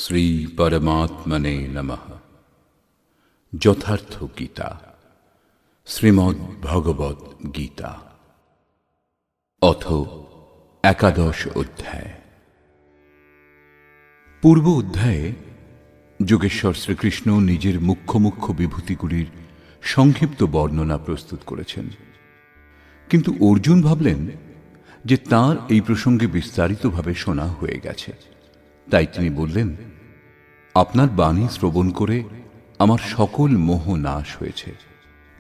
শ্রী পরমাত্মনে নমঃ। যথার্থ গীতা, শ্রীমদ্ ভগবদ গীতা, অথ একাদশ অধ্যায়। পূর্ব অধ্যায়ে যোগেশ্বর শ্রীকৃষ্ণ নিজের মুখ্য মুখ্য বিভূতিগুলির সংক্ষিপ্ত বর্ণনা প্রস্তুত করেছেন, কিন্তু অর্জুন ভাবলেন যে তাঁর এই প্রসঙ্গে বিস্তারিতভাবে শোনা হয়ে গেছে। তাই তিনি বললেন, আপনার বাণী শ্রবণ করে আমার সকল মোহ নাশ হয়েছে,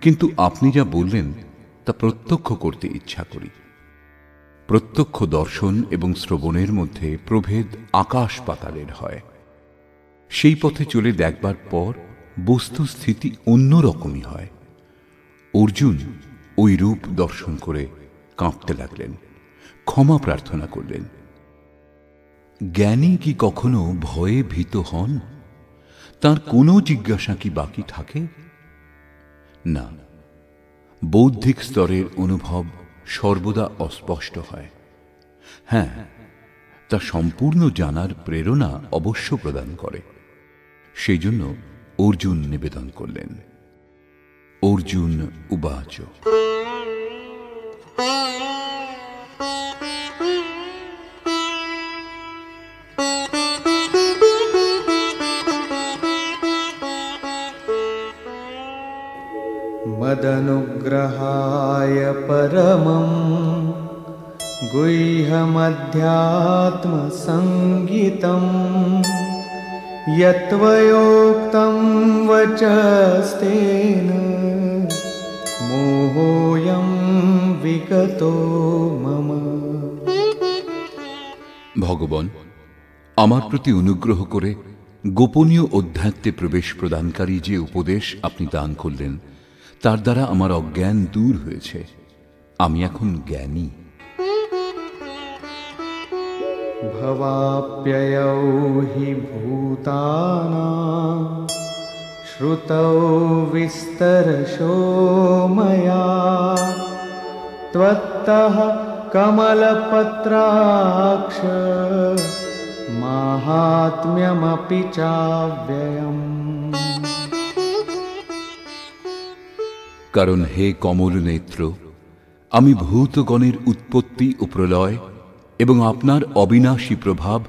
কিন্তু আপনি যা বললেন তা প্রত্যক্ষ করতে ইচ্ছা করি। প্রত্যক্ষ দর্শন এবং শ্রবণের মধ্যে প্রভেদ আকাশ পাতালের হয়। সেই পথে চলে দেখবার পর বস্তুস্থিতি অন্যরকমই হয়। অর্জুন ওই রূপ দর্শন করে কাঁপতে লাগলেন, ক্ষমা প্রার্থনা করলেন। জ্ঞানী কি কখনো ভয়ে ভীত হন? তার কোনো জিজ্ঞাসা কি বাকি থাকে? না, বৌদ্ধিক স্তরের অনুভব সর্বদা অস্পষ্ট হয়। হ্যাঁ, তা সম্পূর্ণ জানার প্রেরণা অবশ্য প্রদান করে। সেই জন্য অর্জুন নিবেদন করলেন। অর্জুন উবাচ, मदनुग्रहाय परमं गुह्यमध्यात्मसंगितं यत्त्वयोक्तं वचस्तेन मोहोऽयं विगतो मम। ভগবান, আমার প্রতি অনুগ্রহ করে গোপনীয় অধ্যাত্মে প্রবেশ প্রদানকারী যে উপদেশ আপনি দান করলেন তার দ্বারা আমার অজ্ঞান দূর হয়েছে। আমি এখন জ্ঞানী। भवाप्ययौ हि भूतानां श्रुतौ विस्तरशो मया त्वत्तः कमलपत्राक्ष माहात्म्यमपि चाव्ययम्। কারণ হে কমল নেত্র, আমি ভূতগণের উৎপত্তি ও প্রলয় এবং আপনার অবিনাশী প্রভাব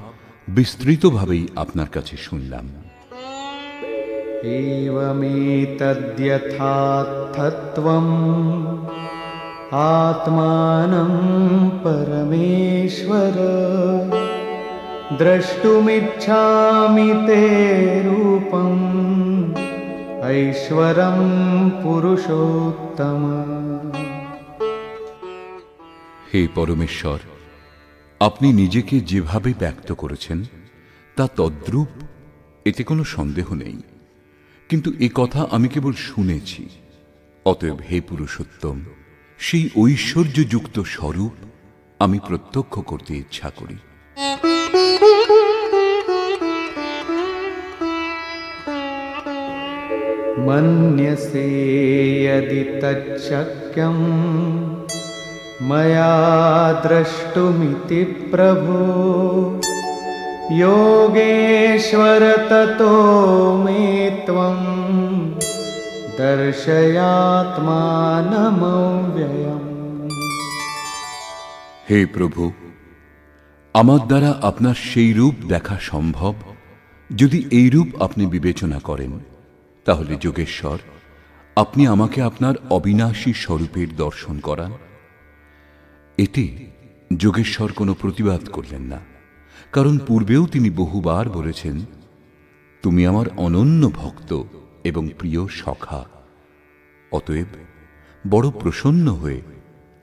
বিস্তৃতভাবেই আপনার কাছে শুনলাম। एवमेतद्यथार्थत्वम् आत्मानं परमेश्वर द्रष्टुमिच्छामि ते रूपम् ऐश्वरं पुरुषोत्तम। হে পরমেশ্বর, আপনি নিজেকে যেভাবে ব্যক্ত করেছেন তা তদ্রূপ, এতে কোনো সন্দেহ নেই। কিন্তু এ কথা আমি কেবল শুনেছি। অতএব হে পুরুষোত্তম, সেই ঐশ্বর্যযুক্ত স্বরূপ আমি প্রত্যক্ষ করতে ইচ্ছা করি। मन्यसे यदि तच्चक्यं मया द्रष्टुमिति प्रभो योगेश्वर ततो मे त्वं दर्शयात्मानमव्ययम्। হে প্রভু, আমার দ্বারা আপনার সেই রূপ দেখা সম্ভব যদি এই রূপ আপনি বিবেচনা করেন, তাহলে যোগেশ্বর আপনি আমাকে আপনার অবিনাশী স্বরূপের দর্শন করান। এতে যোগেশ্বর কোনো প্রতিবাদ করলেন না, কারণ পূর্বেও তিনি বহুবার বলেছেন, তুমি আমার অনন্য ভক্ত এবং প্রিয় সখা। অতএব বড় প্রসন্ন হয়ে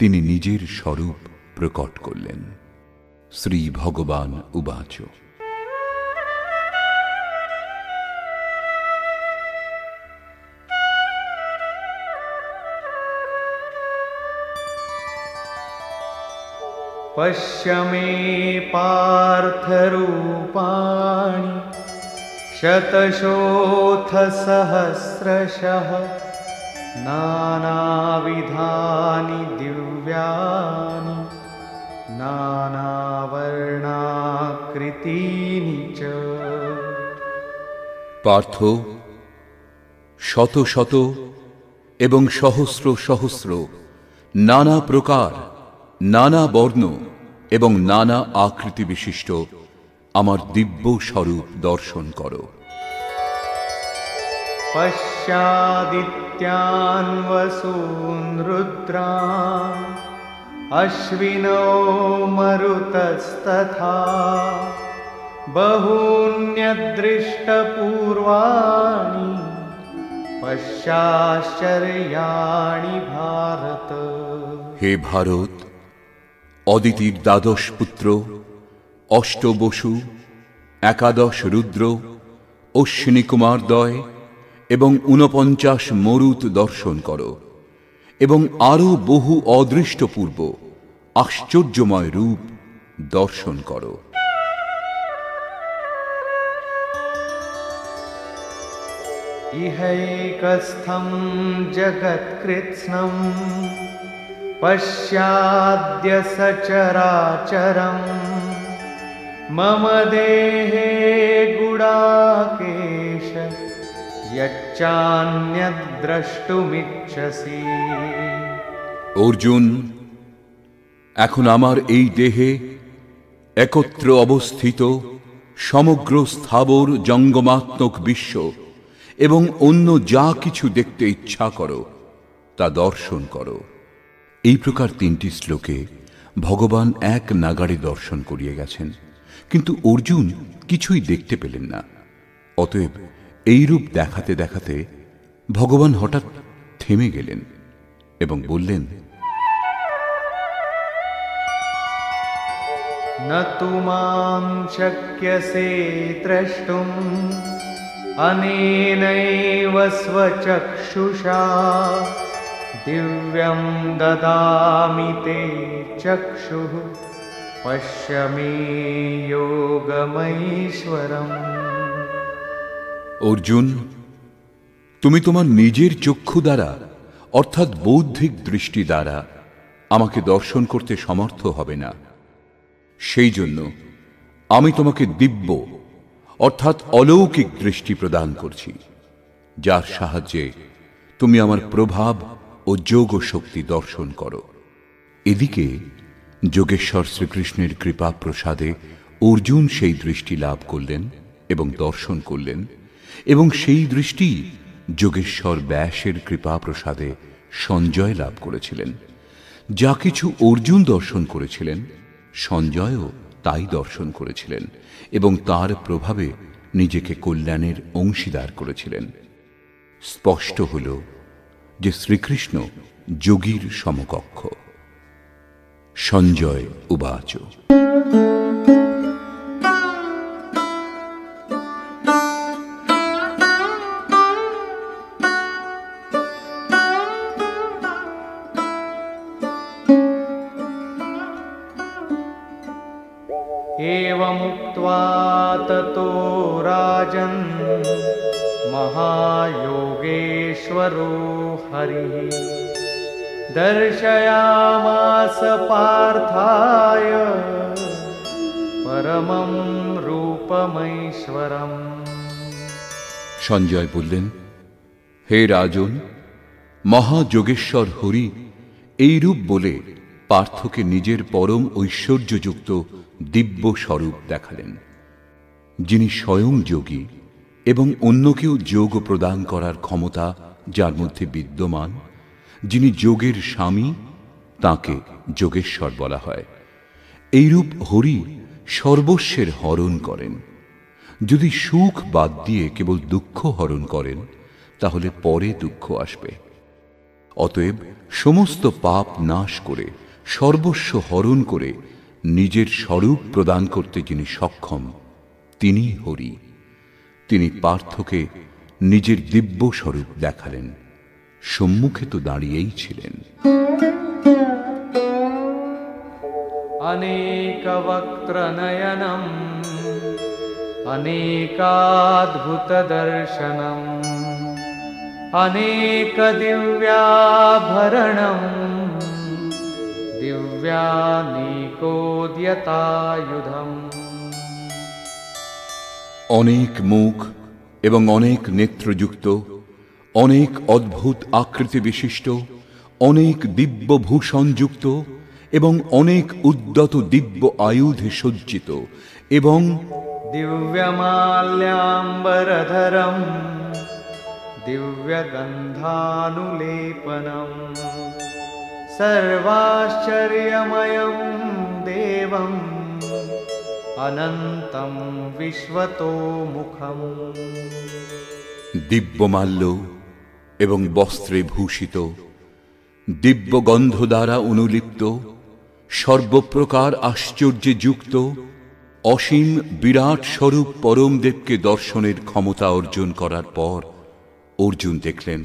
তিনি নিজের স্বরূপ প্রকট করলেন। শ্রী ভগবান উবাচ, पश्य मे पार्थरूपाणि शतशोऽथ सहस्रशः नानाविधानि दिव्यानि नानावर्णाकृतीनि च। পার্থ, শত শত এবং সহস্র সহস্র নানা প্রকার, নানা বর্ণ এবং নানা আকৃতি বিশিষ্ট আমার দিব্য স্বরূপ দর্শন করো। पश्यादित्यान् वसून् रुद्रान् अश्विनौ मरुतस्तथा बहून्यदृष्टपूर्वाणि पश्याश्चर्याणि भारत। হে ভারত, অদিতির দ্বাদশ পুত্র, অষ্ট বসু, একাদশ রুদ্র, অশ্বিনী কুমারদ্বয় এবং ৪৯ মরুত দর্শন করো এবং আরো বহু অদৃষ্টপূর্ব আশ্চর্যময় রূপ দর্শন করো। ইহৈকস্থম জগৎকৃৎস্নম পশ্যাদ্য সচরাচরম মম দেহে গুড়াকেশ यच्चान्यद्द्रष्टुमिच्छसि। অর্জুন, এখন আমার এই দেহে একত্র অবস্থিত সমগ্র স্থাবর জঙ্গমাত্মক বিশ্ব এবং অন্য যা কিছু দেখতে ইচ্ছা করো তা দর্শন করো। এই প্রকার ৩টি শ্লোকে ভগবান এক নাগাড়ে দর্শন করিয়ে গেছেন, কিন্তু অর্জুন কিছুই দেখতে পেলেন না। অতএব এই রূপ দেখাতে দেখাতে ভগবান হঠাৎ থেমে গেলেন এবং বললেন, न तु मां शक्यसे द्रष्टुम् अनेनैव स्वचक्षुषा दिव्यं ददामि ते चक्षुः पश्य मे योगमैश्वरम्। অর্জুন, তুমি তোমার নিজের চক্ষু দ্বারা অর্থাৎ বৌদ্ধিক দৃষ্টি দ্বারা আমাকে দর্শন করতে সমর্থ হবে না। সেই জন্য আমি তোমাকে দিব্য অর্থাৎ অলৌকিক দৃষ্টি প্রদান করছি, যার সাহায্যে তুমি আমার প্রভাব ও যোগ শক্তি দর্শন করো। এদিকে যোগেশ্বর শ্রীকৃষ্ণের কৃপা প্রসাদে অর্জুন সেই দৃষ্টি লাভ করলেন এবং দর্শন করলেন, এবং সেই দৃষ্টি যোগেশ্বর ব্যাসের কৃপা প্রসাদে সঞ্জয় লাভ করেছিলেন। যা কিছু অর্জুন দর্শন করেছিলেন, সঞ্জয়ও তাই দর্শন করেছিলেন এবং তার প্রভাবে নিজেকে কল্যাণের অংশীদার করেছিলেন। স্পষ্ট হল যে শ্রীকৃষ্ণ যোগীর সমকক্ষ। সঞ্জয় উবাচ। एवमुक्त्वा ततो राजन् महायोगेश्वरो हरिः दर्शयामास पार्थाय परमं रूपमैश्वरम्। সঞ্জয় বললেন, হে রাজন, মহাযোগেশ্বর হরি এই রূপ বলে পার্থকে নিজের পরম ঐশ্বর্যযুক্ত দিব্য স্বরূপ দেখালেন, যিনি স্বয়ং যোগী এবং অন্যকেও যোগ প্রদান করার ক্ষমতা যার মধ্যে বিদ্যমান, যিনি যোগের স্বামী, তাকে যোগেশ্বর বলা হয়। এইরূপ হরি সর্বস্বের হরণ করেন। যদি সুখ বাদ দিয়ে কেবল দুঃখ হরণ করেন, তাহলে পরে দুঃখ আসবে। অতএব সমস্ত পাপ নাশ করে সর্বস্ব হরণ করে নিজের স্বরূপ প্রদান করতে যিনি সক্ষম, তিনি হরি। তিনি পার্থকে নিজের দিব্য স্বরূপ দেখালেন, সম্মুখে তো দাঁড়িয়েই ছিলেন। अनेकवक्त्रनयनम् अनेकाद्भुतदर्शनम् अनेकदिव्याभरणम् दिव्यानेकोद्यतायुधम्। অনেক মুখ এবং অনেক নেত্রযুক্ত, অনেক অদ্ভুত আকৃতি বিশিষ্ট, অনেক দিব্য ভূষণযুক্ত এবং অনেক উদ্যত দিব্য আয়ুধে সজ্জিত এবং दिव्यमाल्याम्बरधरं दिव्यगन्धानुलेपनं सर्वाश्चर्यमयं देवम् अनन्तं विश्वतोमुखम्। দিব্যমাল্য এবং বস্ত্রে ভূষিত, দিব্য গন্ধ দ্বারা অনুলিপ্ত, সর্বপ্রকার আশ্চর্যে যুক্ত, অসীম বিরাট স্বরূপ পরমদেবকে দর্শনের ক্ষমতা অর্জন করার পর অর্জুন দেখলেন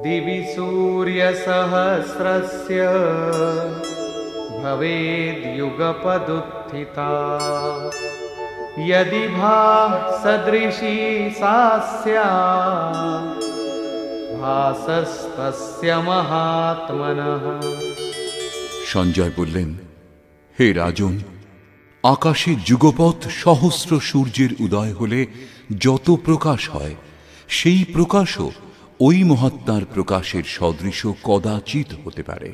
दिवि सूर्यसहस्रस्य भवेद्युगपदुत्थिता यदि भासदृशी सा स्यात् भासस्तस्य महात्मनः। সঞ্জয় বললেন, হে রাজন, আকাশে যুগপৎ সহস্র সূর্যের উদয় হলে যত প্রকাশ হয়, সেই প্রকাশও ওই মহাত্মার প্রকাশের সদৃশ কদাচিৎ হতে পারে।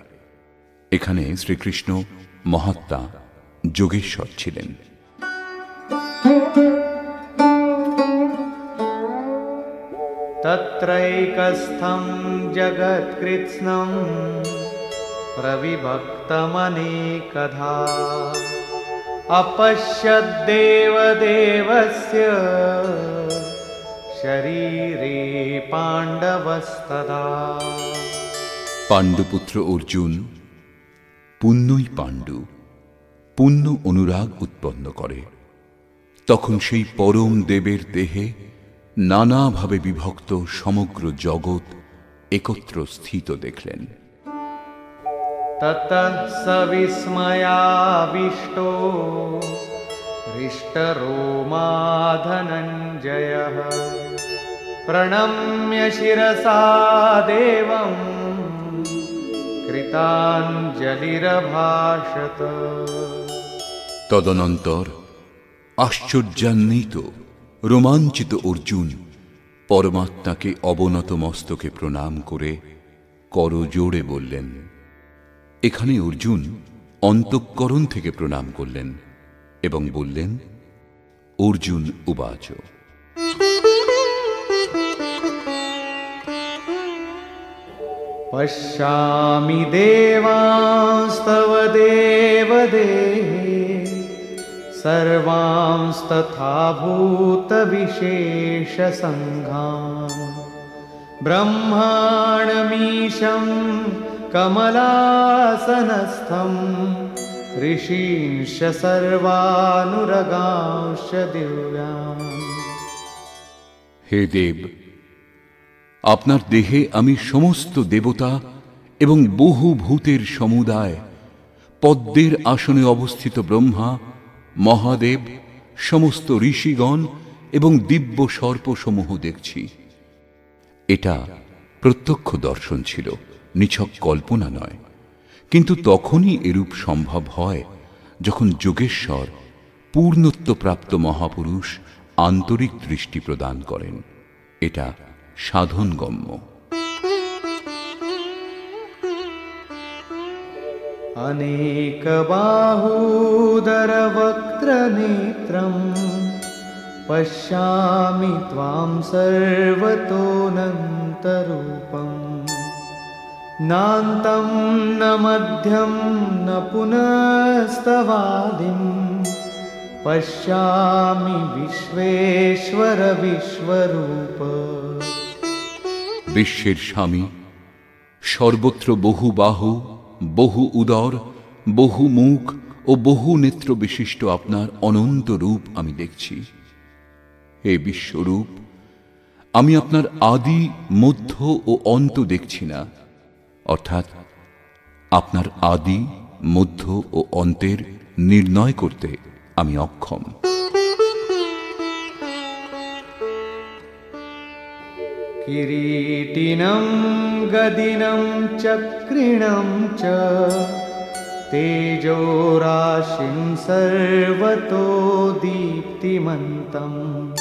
এখানে শ্রীকৃষ্ণ মহাত্মা যোগেশ্বর ছিলেন। तत्रैकस्थं जगत्कृत्स्नं प्रविभक्तमनेकधा अपश्यद्देवदेवस्य शरीरे पाण्डवस्तदा। পাণ্ডুপুত্র অর্জুন পুণ্যই পাণ্ডু, পুণ্য অনুরাগ উৎপন্ন করে। তখন সেই পরম দেবের দেহে নানাভাবে বিভক্ত সমগ্র জগৎ একত্র স্থিত দেখলেন। ततः स विस्मयाविष्टो हृष्टरोमा धनञ्जयः प्रणम्य शिरसा देवं कृताञ्जलिरभाषत। তদনন্তর আশ্চর্যান্বিত রোমাঞ্চিত অর্জুন পরমাত্মাকে অবনত মস্তকে প্রণাম করে করজোড়ে বললেন। এখানে অর্জুন অন্তঃকরণ থেকে প্রণাম করলেন এবং বললেন, অর্জুন উবাচ पश्यामि देवांस्तव देवदेहे सर्वांस्तथा भूतविशेषसङ्घान् ब्रह्माणमीशं कमलासनस्थं ऋषींश्च सर्वानुरगांश्च दिव्यान्। হে দেব, আপনার দেহে আমি সমস্ত দেবতা এবং বহু ভূতের সমুদায়, পদ্মের আসনে অবস্থিত ব্রহ্মা, মহাদেব, সমস্ত ঋষিগণ এবং দিব্য সর্পসমূহ দেখছি। এটা প্রত্যক্ষ দর্শন ছিল, নিছক কল্পনা নয়। কিন্তু তখনই এরূপ সম্ভব হয় যখন যোগেশ্বর পূর্ণত্বপ্রাপ্ত মহাপুরুষ আন্তরিক দৃষ্টি প্রদান করেন। এটা সাধনগম্য। अनेकबाहूदरवक्त्रनेत्रं पश्यामि त्वां सर्वतोऽनन्तरूपं नान्तं न मध्यं न पुनस्तवादिं पश्यामि विश्वेश्वर विश्वरूप। বিশ্বের স্বামী, সর্বত্র বহু বাহু, বহু উদর, বহু মুখ ও বহু নেত্র বিশিষ্ট আপনার অনন্ত রূপ আমি দেখছি। হে বিশ্বরূপ, আমি আপনার আদি, মধ্য ও অন্ত দেখছি না, অর্থাৎ আপনার আদি, মধ্য ও অন্তের নির্ণয় করতে আমি অক্ষম। किरीटिनं गदिनं चक्रिणं च तेजोराशिं सर्वतो दीप्तिमन्तम्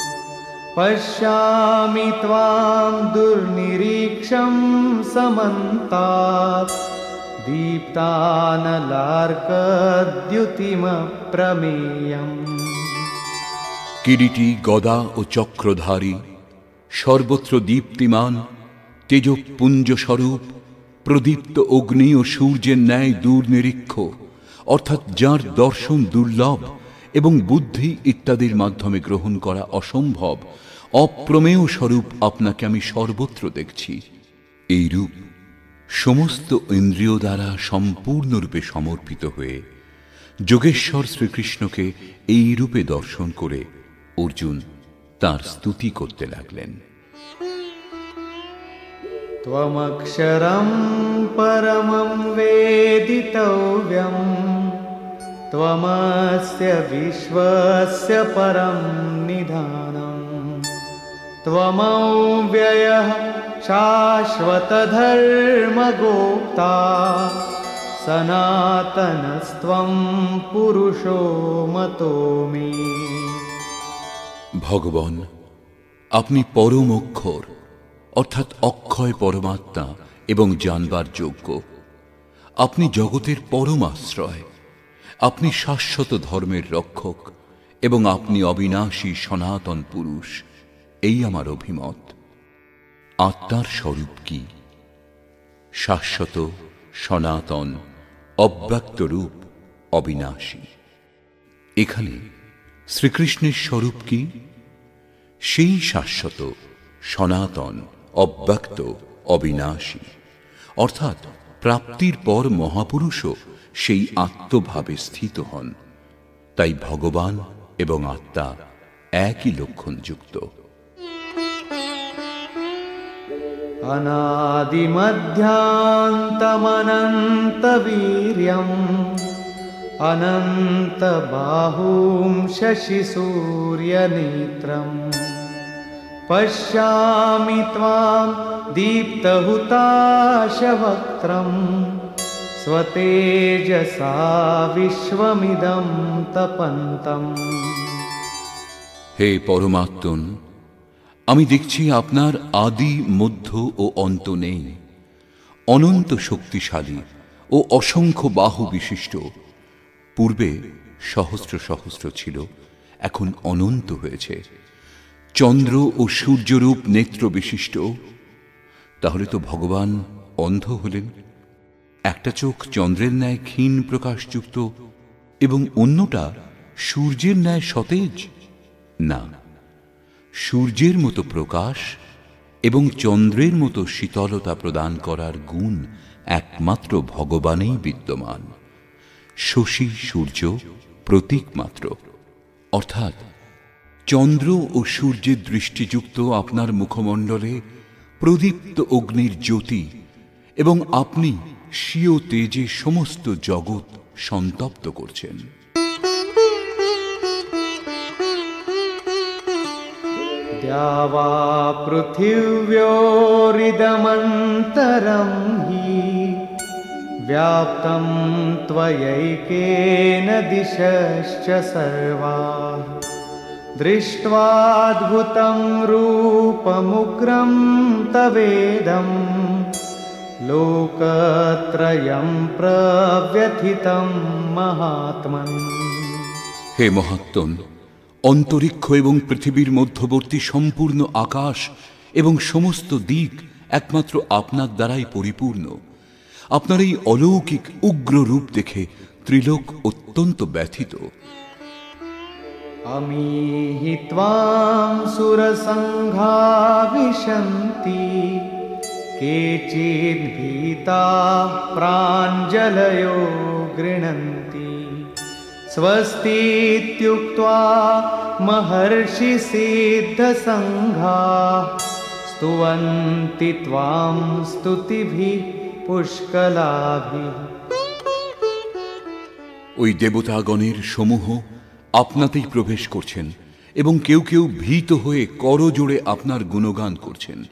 पश्यामि त्वां दुर्निरीक्षं समन्तात् दीप्तानलार्कद्युतिमप्रमेयम्। কিরীটি গদা ও চক্রধারী, সর্বত্র দীপ্তিমান, তেজপুঞ্জ স্বরূপ, প্রদীপ্ত অগ্নি ও সূর্যের ন্যায় দূরনিরীক্ষ, অর্থাৎ যার দর্শন দুর্লভ এবং বুদ্ধি ইত্যাদির মাধ্যমে গ্রহণ করা অসম্ভব, অপ্রমেয় স্বরূপ আপনাকে আমি সর্বত্র দেখছি। এই রূপ সমস্ত ইন্দ্রিয় দ্বারা সম্পূর্ণরূপে সমর্পিত হয়ে যোগেশ্বর শ্রীকৃষ্ণকে এই রূপে দর্শন করে অর্জুন তাঁর স্তুতি করতে লাগলেন। त्वमक्षरं परमं वेदितव्यं त्वमस्य विश्वस्य परं निधानं त्वमव्ययः शाश्वतधर्मगोप्ता सनातनस्त्वं पुरुषो मतो मे। ভগবান, আপনি পরম অক্ষর অর্থাৎ অক্ষয় পরমাত্মা এবং জানবার যোগ্য। আপনি জগতের পরম আশ্রয়, আপনি শাশ্বত ধর্মের রক্ষক এবং আপনি অবিনাশী সনাতন পুরুষ। এই আমার অভিমত। আত্মার স্বরূপ কি? শাশ্বত, সনাতন, অব্যক্ত রূপ, অবিনাশী। এখানে শ্রীকৃষ্ণের স্বরূপ কি? সেই শাশ্বত, সনাতন, অব্যক্ত, অবিনাশী, অর্থাৎ প্রাপ্তির পর মহাপুরুষও সেই আত্মভাবে স্থিত হন। তাই ভগবান এবং আত্মা একই লক্ষণযুক্ত। अनादिमध्यान्तमनन्तवीर्यम् अनन्तबाहुं शशिसूर्यनेत्रम् पश्यामि त्वां दीप्तहुताशवक्त्रम् स्वतेजसा विश्वमिदं तपन्तम्। হে পরমাত্মন, আমি দেখছি আপনার আদি, মধ্য ও অন্ত নেই। অনন্ত শক্তিশালী ও অসংখ্য বাহু বিশিষ্ট। পূর্বে সহস্র সহস্র ছিল, এখন অনন্ত হয়েছে। চন্দ্র ও সূর্যরূপ নেত্র বিশিষ্ট। তাহলে তো ভগবান অন্ধ হলেন? একটা চোখ চন্দ্রের ন্যায় ক্ষীণ প্রকাশযুক্ত এবং অন্যটা সূর্যের ন্যায় সতেজ? না, সূর্যের মতো প্রকাশ এবং চন্দ্রের মতো শীতলতা প্রদান করার গুণ একমাত্র ভগবানেই বিদ্যমান। শশী সূর্য প্রতীক মাত্র, অর্থাৎ চন্দ্র ও সূর্যের দৃষ্টিযুক্ত আপনার মুখমণ্ডলে প্রদীপ্ত অগ্নির জ্যোতি এবং আপনি স্বীয় তেজে সমস্ত জগৎ সন্তপ্ত করছেন। द्यावा पृथिव्योरिदमन्तरं हि व्याप्तं त्वयैकेन दिशश्च सर्वाः दृष्ट्वाद्भुतं रूपमुग्रं तवेदं लोकत्रयं प्रव्यथितं महात्मन्। हे महात्मन, অন্তরিক্ষ এবং পৃথিবীর মধ্যবর্তী সম্পূর্ণ আকাশ এবং সমস্ত দিক একমাত্র আপনার দ্বারাই পরিপূর্ণ। আপনার এই অলৌকিক উগ্র রূপ দেখে ত্রিলোক অত্যন্ত ব্যথিত। अमीहि त्वां सुरसङ्घा विशन्ति केचिद्भीताः प्राञ्जलयो गृह्णन्ति स्वस्तीत्युक्त्वा महर्षिसिद्धसङ्घाः स्तुवन्ति त्वां स्तुतिभिः पुष्कलाभिः। ওই দেবতাগণের সমূহ আপনাতেই প্রবেশ করছেন এবং কেউ কেউ ভীত হয়ে করজোড়ে আপনার গুণগান করছেন।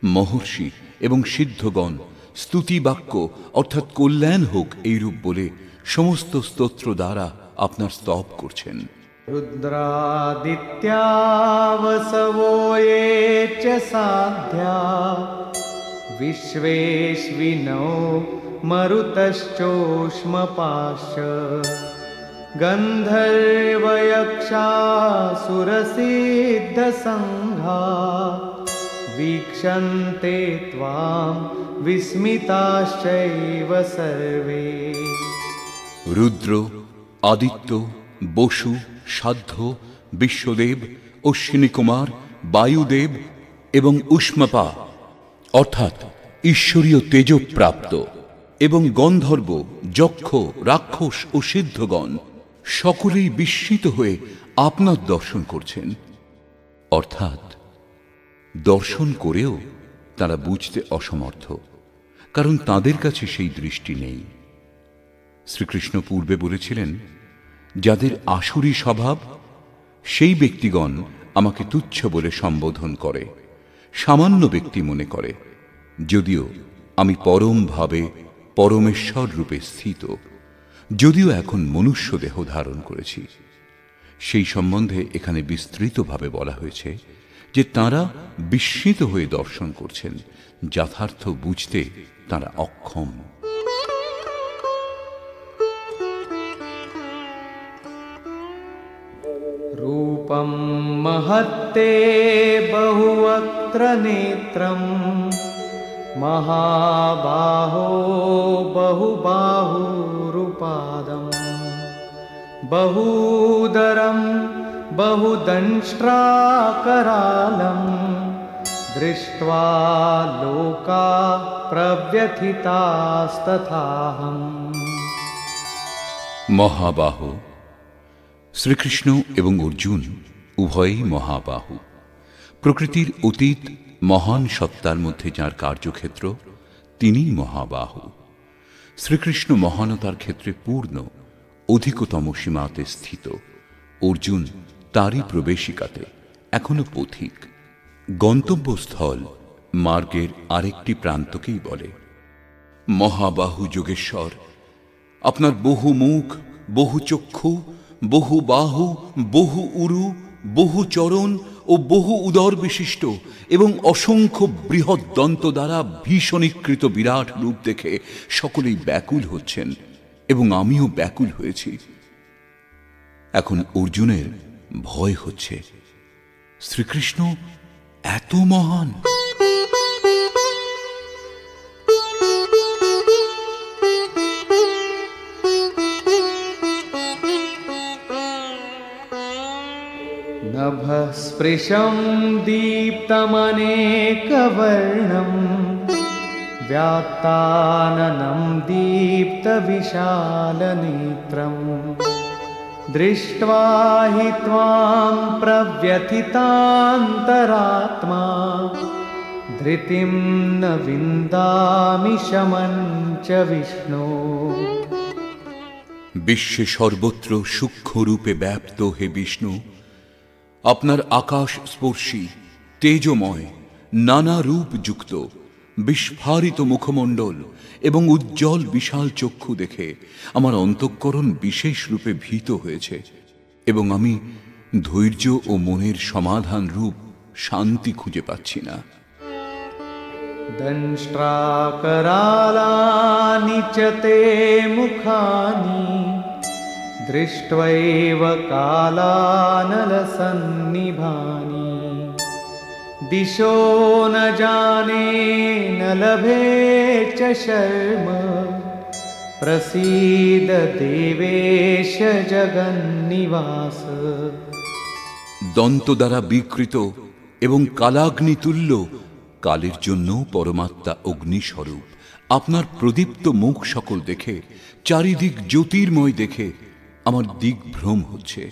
মহর্ষি এবং সিদ্ধগণ স্তুতি বাক্য অর্থাৎ কল্যাণ হোক এইরূপ বলে সমস্ত স্তোত্র দ্বারা আপনার স্তব করছেন। रुद्रादित्या वसवो ये च साध्या विश्वेश्विनो मरुतश्चोष्मपाश्च गन्धर्वयक्षासुरसिद्धसङ्घा वीक्षन्ते त्वां विस्मिताश्चैव सर्वे। রুদ্র, আদিত্য, বসু, সাধ্য, বিশ্বদেব, অশ্বিনী কুমার, বায়ুদেব এবং উষ্মপা অর্থাৎ ঈশ্বরীয় তেজপ্রাপ্ত এবং গন্ধর্ব, যক্ষ, রাক্ষস ও সিদ্ধগণ সকলেই বিস্মিত হয়ে আপনার দর্শন করছেন। অর্থাৎ দর্শন করেও তারা বুঝতে অসমর্থ, কারণ তাদের কাছে সেই দৃষ্টি নেই। শ্রীকৃষ্ণ পূর্বে বলেছিলেন, যাদের আসুরী স্বভাব সেই ব্যক্তিগণ আমাকে তুচ্ছ বলে সম্বোধন করে, সামান্য ব্যক্তি মনে করে, যদিও আমি পরমভাবে পরমেশ্বর রূপে স্থিত, যদিও এখন মনুষ্য দেহ ধারণ করেছি। সেই সম্বন্ধে এখানে বিস্তৃতভাবে বলা হয়েছে যে তাঁরা বিস্মিত হয়ে দর্শন করছেন, যথার্থ বুঝতে তাঁরা অক্ষম। रूपं महत्ते बहुवक्त्र नेत्रं महाबाहो बहुबाहुरुपादं बहूदरं बहुदंष्ट्राकरालं दृष्ट्वा लोका प्रव्यथितास्तथाहम्। মহাবাহু। শ্রীকৃষ্ণ এবং অর্জুন উভয়ই মহাবাহু। প্রকৃতির অতীত মহান সত্তার মধ্যে যার কার্যক্ষেত্র, তিনিই মহাবাহু। শ্রীকৃষ্ণ মহানতার ক্ষেত্রে পূর্ণ, অধিকতম সীমাতে স্থিত। অর্জুন তারই প্রবেশিকাতে, এখনো পথিক। গন্তব্যস্থল মার্গের আরেকটি প্রান্তকেই বলে। মহাবাহু যোগেশ্বর, আপনার বহু মুখ, বহু চক্ষু, বহু বাহু, বহু উরু, বহু চরণ ও বহু উদর বিশিষ্ট এবং অসংখ্য বৃহৎ দন্ত দ্বারা ভীষণীকৃত বিরাট রূপ দেখে সকলেই ব্যাকুল হচ্ছেন এবং আমিও ব্যাকুল হয়েছি। এখন অর্জুনের ভয় হচ্ছে, শ্রীকৃষ্ণ এত মহান! नभस्पृशं दीप्तमनेकवर्णं व्यात्ताननं दीप्तविशालनेत्रं दृष्ट्वा हि त्वां प्रव्यथितान्तरात्मा धृतिं न विन्दामि शमं च विष्णो। বিশ্বে সর্বত্র সূক্ষ্ম রূপে ব্যাপ্ত হে বিষ্ণু, আপনার আকাশ স্পর্শী, তেজময়, নানা রূপ যুক্ত, বিস্ফারিত মুখমণ্ডল এবং উজ্জ্বল বিশাল চক্ষু দেখে আমার অন্তঃকরণ বিশেষ রূপে ভীত হয়েছে এবং আমি ধৈর্য ও মনের সমাধান রূপ শান্তি খুঁজে পাচ্ছি না। দংষ্ট্রাকরালানি চ তে মুখানি দৃष्ट्वैव कालानलसन्निभानि दिशो न जाने न लभे च शर्म प्रसीद देवेश जगन्निवास। দন্ত দ্বারা বিকৃত এবং কালাগ্নি তুল্য, কালের জন্য পরমাত্মা অগ্নিস্বরূপ আপনার প্রদীপ্ত মুখ সকল দেখে, চারিদিক জ্যোতির্ময় দেখে আমার দিগ্ভ্রম হচ্ছে।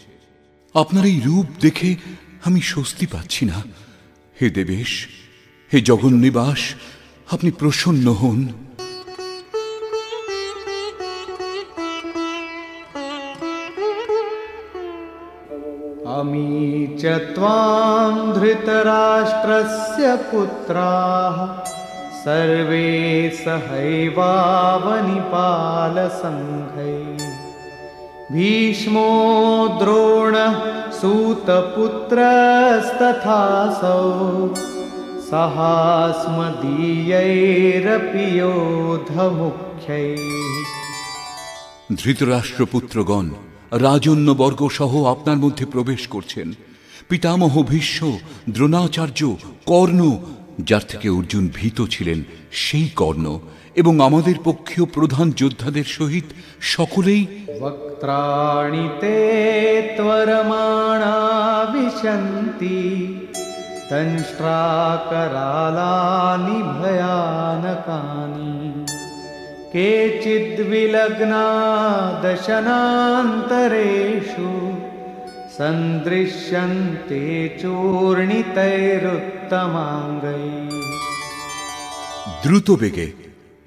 আপনার এই রূপ দেখে আমি স্বস্তি পাচ্ছি না। হে দেবেশ, হে জগন্নিবাস, আপনি প্রসন্ন হন। अमी च त्वां धृतराष्ट्रस्य पुत्राः सर्वे सहैवावनिपालसङ्घैः भीष्मो द्रोणः सूतपुत्रस्तथासौ सहास्मदीयैरपि योधमुख्यैः। ধৃতরাষ্ট্রপুত্রগণ রাজন্যবর্গ সহ আপনার মধ্যে প্রবেশ করছেন। পিতামহ ভীষ্ম, দ্রোণাচার্য, কর্ণ, যার থেকে অর্জুন ভীত ছিলেন সেই কর্ণ, এবং আমাদের পক্ষীয় প্রধান যোদ্ধাদের সহিত সকলেই वक्त्राणि ते त्वरमाणा विशन्ति दंष्ट्राकरालानि भयानकानि केचिद्विलग्ना दशनान्तरेषु सन्दृश्यन्ते चूर्णितैरुत्तमाङ्गैः। দ্রুত বেগে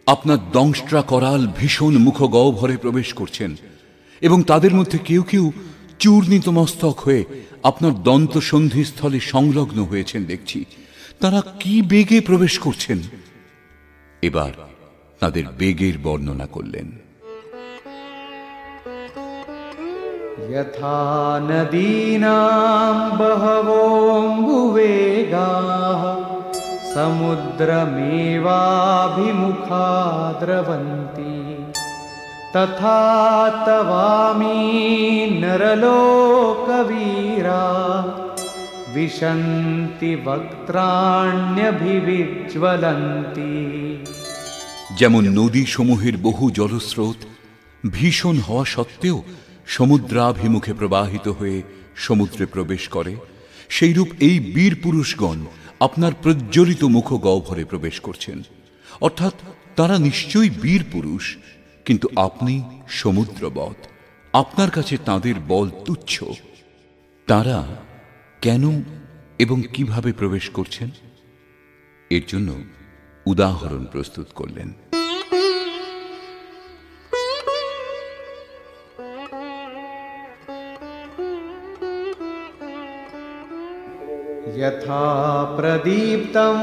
আপনার দংষ্ট্রা করাল ভীষণ মুখগহ্বরে প্রবেশ করছেন, এবং তাদের মধ্যে কেউ কেউ চূর্ণিত মস্তক হয়ে আপনার দন্তসন্ধিস্থলে সংলগ্ন হয়েছেন দেখছি। তারা কি বেগে প্রবেশ করছেন? এবার তাদের বেগের বর্ণনা করলেন। यथा नदीनां बहवोऽम्बुवेगाः समुद्रमेवाभिमुखा द्रवन्ति तथा तवामी नरलोकवीरा विशन्ति वक्त्राण्यभिविज्वलन्ति। যেমন নদী সমূহের বহু জলস্রোত ভীষণ হওয়া সত্ত্বেও সমুদ্রাভিমুখে প্রবাহিত হয়ে সমুদ্রে প্রবেশ করে, সেইরূপ এই বীর পুরুষগণ আপনার প্রজ্বলিত মুখগহ্বরে প্রবেশ করছেন। অর্থাৎ তারা নিশ্চয়ই বীর পুরুষ, কিন্তু আপনি সমুদ্রবৎ, আপনার কাছে তাদের বল তুচ্ছ। তারা কেন এবং কিভাবে প্রবেশ করছেন এর জন্য উদাহরণ প্রস্তুত করলেন। यथा प्रदीप्तं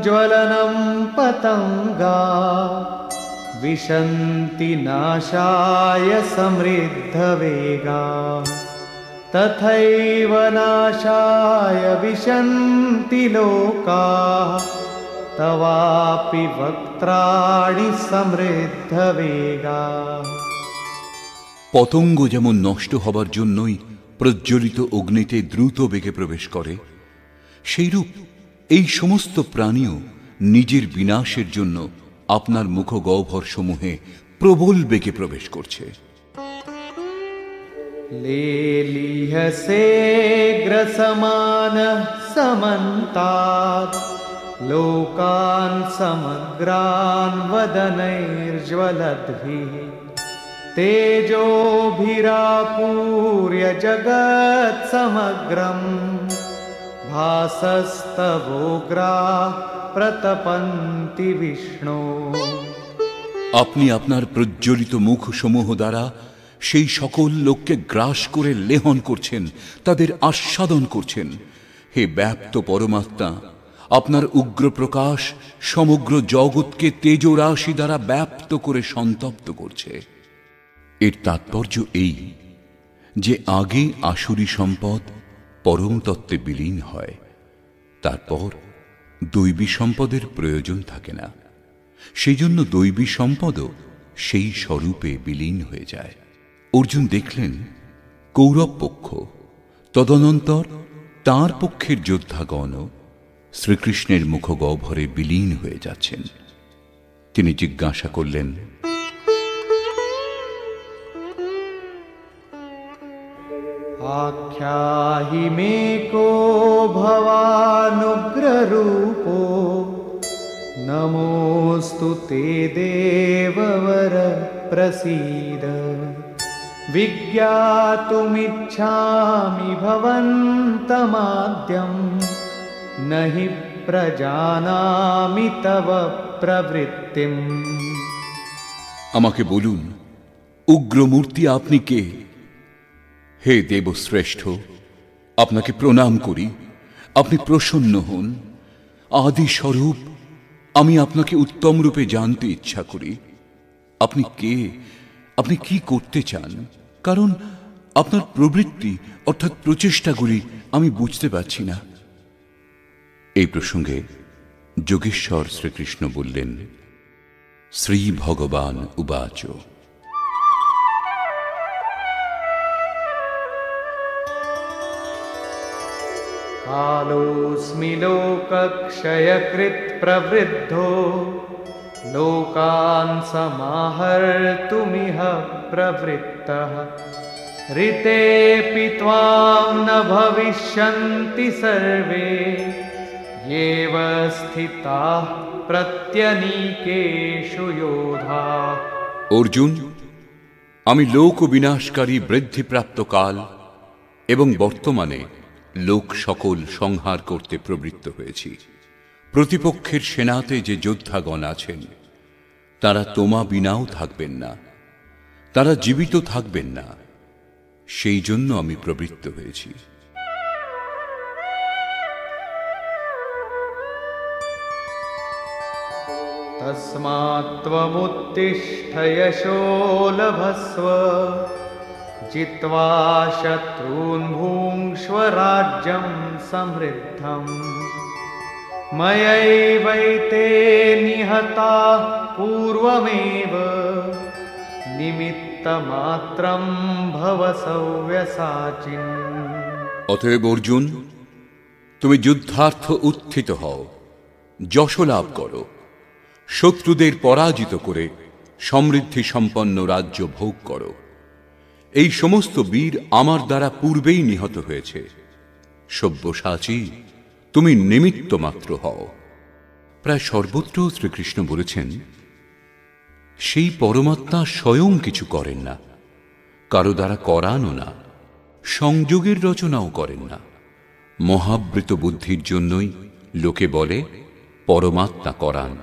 ज्वलनं पतंगा विशन्ति नाशाय समृद्धवेगा तथैव नाशाय विशन्ति लोकाः तवापि वक्त्राणि समृद्धवेगा। পতঙ্গ যেমন নষ্ট হবার জন্যই প্রজ্বলিত অগ্নিতে দ্রুত বেগে প্রবেশ করে, সেইরূপ এই সমস্ত প্রাণীও নিজের বিনাশের জন্য আপনার মুখগহ্বর সমূহে প্রবল বেগে প্রবেশ করছে। लेलीहसे ग्रसमानः समन्तात् लोकान् समग्रान् वदनैर्ज्वलद्भिः तेजोभिरापूर्य जगत्समग्रम् भासस्तवोग्राः प्रतपन्ति विष्णो। আপনি আপনার প্রজ্বলিত মুখ সমূহ দ্বারা সেই সকল লোককে গ্রাস করে লেহন করছেন, তাদের আস্বাদন করছেন। হে ব্যাপ্ত পরমাত্মা, আপনার উগ্র প্রকাশ সমগ্র জগৎকে তেজরাশি দ্বারা ব্যাপ্ত করে সন্তপ্ত করছে। এর তাৎপর্য এই যে আগে আসুরি সম্পদ পরম তত্ত্বে বিলীন হয়, তারপর দৈবী সম্পদের প্রয়োজন থাকে না। সেই জন্য দৈবী সম্পদও সেই স্বরূপে বিলীন হয়ে যায়। অর্জুন দেখলেন কৌরব পক্ষ, তদনন্তর তাঁর পক্ষের যোদ্ধাগণও শ্রীকৃষ্ণের মুখগহ্বরে বিলীন হয়ে যাচ্ছেন। তিনি জিজ্ঞাসা করলেন, आख्याहि मे को भवानुग्ररूपो नमोऽस्तु ते देववर प्रसीद विज्ञातुमिच्छामि भवन्तमाद्यं न हि प्रजानामि तव प्रवृत्तिम्। আমাকে বলুন উগ্রমূর্তি আপনি কে? হে দেবশ্রেষ্ঠ, আপনাকে প্রণাম করি, আপনি প্রসন্ন হন। আদি স্বরূপ, আমি আপনাকে উত্তম রূপে জানতে ইচ্ছা করি। আপনি কে, আপনি কি করতে চান? কারণ আপনার প্রবৃত্তি অর্থাৎ প্রচেষ্টাগুলি আমি বুঝতে পারছি না। এই প্রসঙ্গে যোগেশ্বর শ্রীকৃষ্ণ বললেন, শ্রী ভগবান উবাচ। कालोऽस्मि लोकक्षयकृत् प्रवृद्धो लोकान् समाहर्तुमिह प्रवृत्तः ऋतेऽपि त्वां न भविष्यन्ति सर्वे येव स्थिताः प्रत्यनीकेषु योधाः। অর্জুন, আমি লোক বিনাশকারী বৃদ্ধিপ্রাপ্ত কাল এবং বর্তমানে লোক সকল সংহার করতে প্রবৃত্ত হয়েছি। প্রতিপক্ষের সেনাতে যে যোদ্ধাগণ আছেন, তারা তোমা বিনাও থাকবেন না, তারা জীবিত থাকবেন না, সেই জন্য আমি প্রবৃত্ত হয়েছি। तस्मात् त्वमुत्तिष्ठ यशो लभस्व जित्वा शत्रून् भुङ्क्ष्व राज्यं समृद्धम् मयैवैते निहताः पूर्वमेव निमित्तमात्रं भव सव्यसाचिन्। অতএব অর্জুন, তুমি যুদ্ধার্থ উত্থিত হও, যশ লাভ করো, শত্রুদের পরাজিত করে সমৃদ্ধি সম্পন্ন রাজ্য ভোগ করো। এই সমস্ত বীর আমার দ্বারা পূর্বেই নিহত হয়েছে। সব্যসাচী, তুমি নিমিত্ত মাত্র হও। প্রায় সর্বত্র শ্রীকৃষ্ণ বলেছেন, সেই পরমাত্মা স্বয়ং কিছু করেন না, কারো দ্বারা করানো না, সংযোগের রচনাও করেন না। মহাবৃত বুদ্ধির জন্যই লোকে বলে পরমাত্মা করান।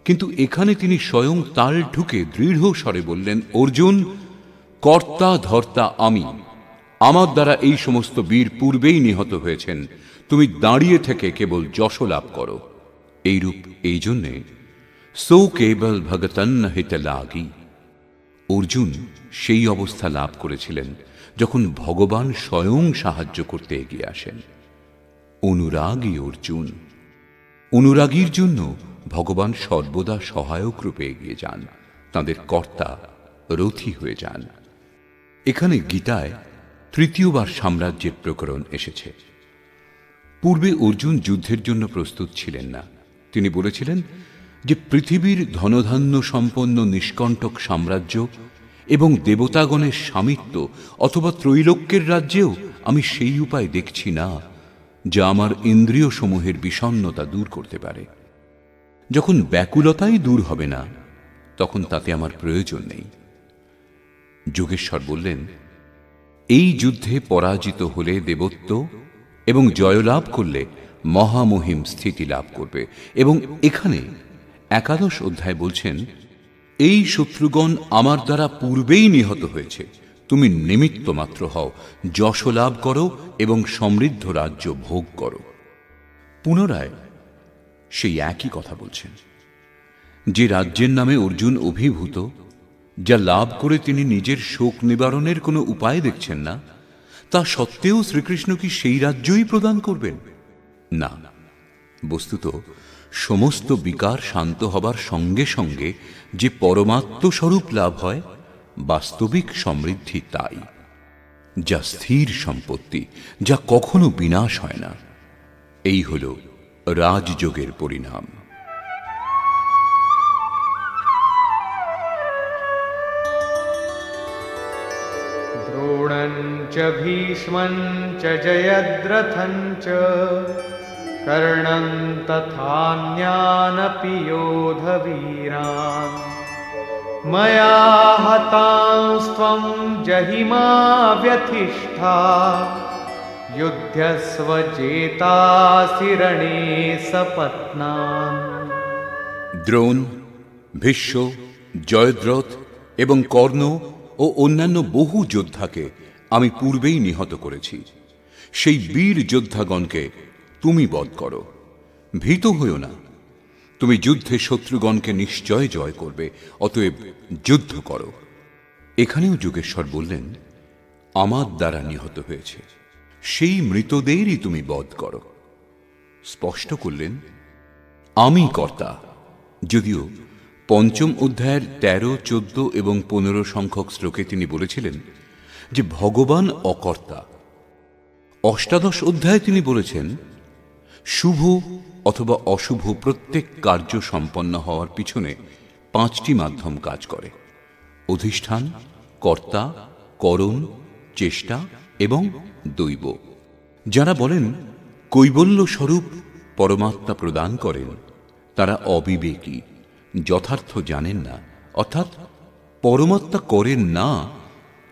কিন্তু এখানে তিনি স্বয়ং তাল ঢুকে দৃঢ় স্বরে বললেন, অর্জুন, কর্তা ধর্তা আমি, আমার দ্বারা এই সমস্ত বীর পূর্বেই নিহত হয়েছেন। তুমি দাঁড়িয়ে থেকে কেবল যশ লাভ করো। এইরূপ এই জন্যে সো কেবল ভগতন্ন হিত লাগি। অর্জুন সেই অবস্থা লাভ করেছিলেন যখন ভগবান স্বয়ং সাহায্য করতে এগিয়ে আসেন। অনুরাগী অর্জুন, অনুরাগীর জন্য ভগবান সর্বদা সহায়ক রূপে এগিয়ে যান, তাঁদের কর্তা রথী হয়ে যান। এখানে গীতায় তৃতীয়বার সাম্রাজ্যের প্রকরণ এসেছে। পূর্বে অর্জুন যুদ্ধের জন্য প্রস্তুত ছিলেন না। তিনি বলেছিলেন যে পৃথিবীর ধনধান্য সম্পন্ন নিষ্কণ্টক সাম্রাজ্য এবং দেবতাগণের স্বামিত্ব অথবা ত্রৈলোক্যের রাজ্যেও আমি সেই উপায় দেখছি না যা আমার ইন্দ্রিয় সমূহের বিষণ্ণতা দূর করতে পারে। যখন ব্যাকুলতাই দূর হবে না, তখন তাতে আমার প্রয়োজন নেই। যোগেশ্বর বললেন, এই যুদ্ধে পরাজিত হলে দেবত্ব এবং জয়লাভ করলে মহামহিম স্থিতি লাভ করবে। এবং এখানে 11 অধ্যায় বলছেন, এই শত্রুগণ আমার দ্বারা পূর্বেই নিহত হয়েছে, তুমি নিমিত্ত মাত্র হও, যশ লাভ করো এবং সমৃদ্ধ রাজ্য ভোগ করো। পুনরায় সেই একই কথা বলছেন। যে রাজ্যের নামে অর্জুন অভিভূত, যা লাভ করে তিনি নিজের শোক নিবারণের কোনো উপায় দেখছেন না, তা সত্ত্বেও শ্রীকৃষ্ণ কি সেই রাজ্যই প্রদান করবেন? না। বস্তুত সমস্ত বিকার শান্ত হবার সঙ্গে সঙ্গে যে পরমাত্ম স্বরূপ লাভ হয়, বাস্তবিক সমৃদ্ধি তাই, যা স্থির সম্পত্তি, যা কখনো বিনাশ হয় না। এই হল রাজযোগের পরিণাম। द्रोणञ्च भीष्मञ्च जयद्रथञ्च कर्णं तथान्यानपि योधवीरान् मया हतांस्त्वं जहिमा व्यथिष्ठा युध्यस्व जेतासि रणे सपत्नान्। দ্রোণ, ভীষ্ম, জয়দ্রথ এবং কর্ণ ও অন্যান্য বহু যোদ্ধাকে আমি পূর্বেই নিহত করেছি। সেই বীর যোদ্ধাগণকে তুমি বধ করো। ভীত হইও না, তুমি যুদ্ধে শত্রুগণকে নিশ্চয় জয় করবে, অতএব যুদ্ধ করো। এখানেও যোগেশ্বর বললেন, আমার দ্বারা নিহত হয়েছে সেই মৃতদেরই তুমি বধ করো। স্পষ্ট করলেন, আমি কর্তা। যদিও পঞ্চম অধ্যায়ের 13, 14 এবং 15 সংখ্যক শ্লোকে তিনি বলেছিলেন যে ভগবান অকর্তা। অষ্টাদশ অধ্যায়ে তিনি বলেছেন, শুভ অথবা অশুভ প্রত্যেক কার্য সম্পন্ন হওয়ার পিছনে 5টি মাধ্যম কাজ করে: অধিষ্ঠান, কর্তা, করণ, চেষ্টা এবং দৈব। যারা বলেন কৈবল্য স্বরূপ পরমাত্মা প্রদান করেন, তারা অবিবেকী, যথার্থ জানেন না, অর্থাৎ পরমাত্মা করেন না।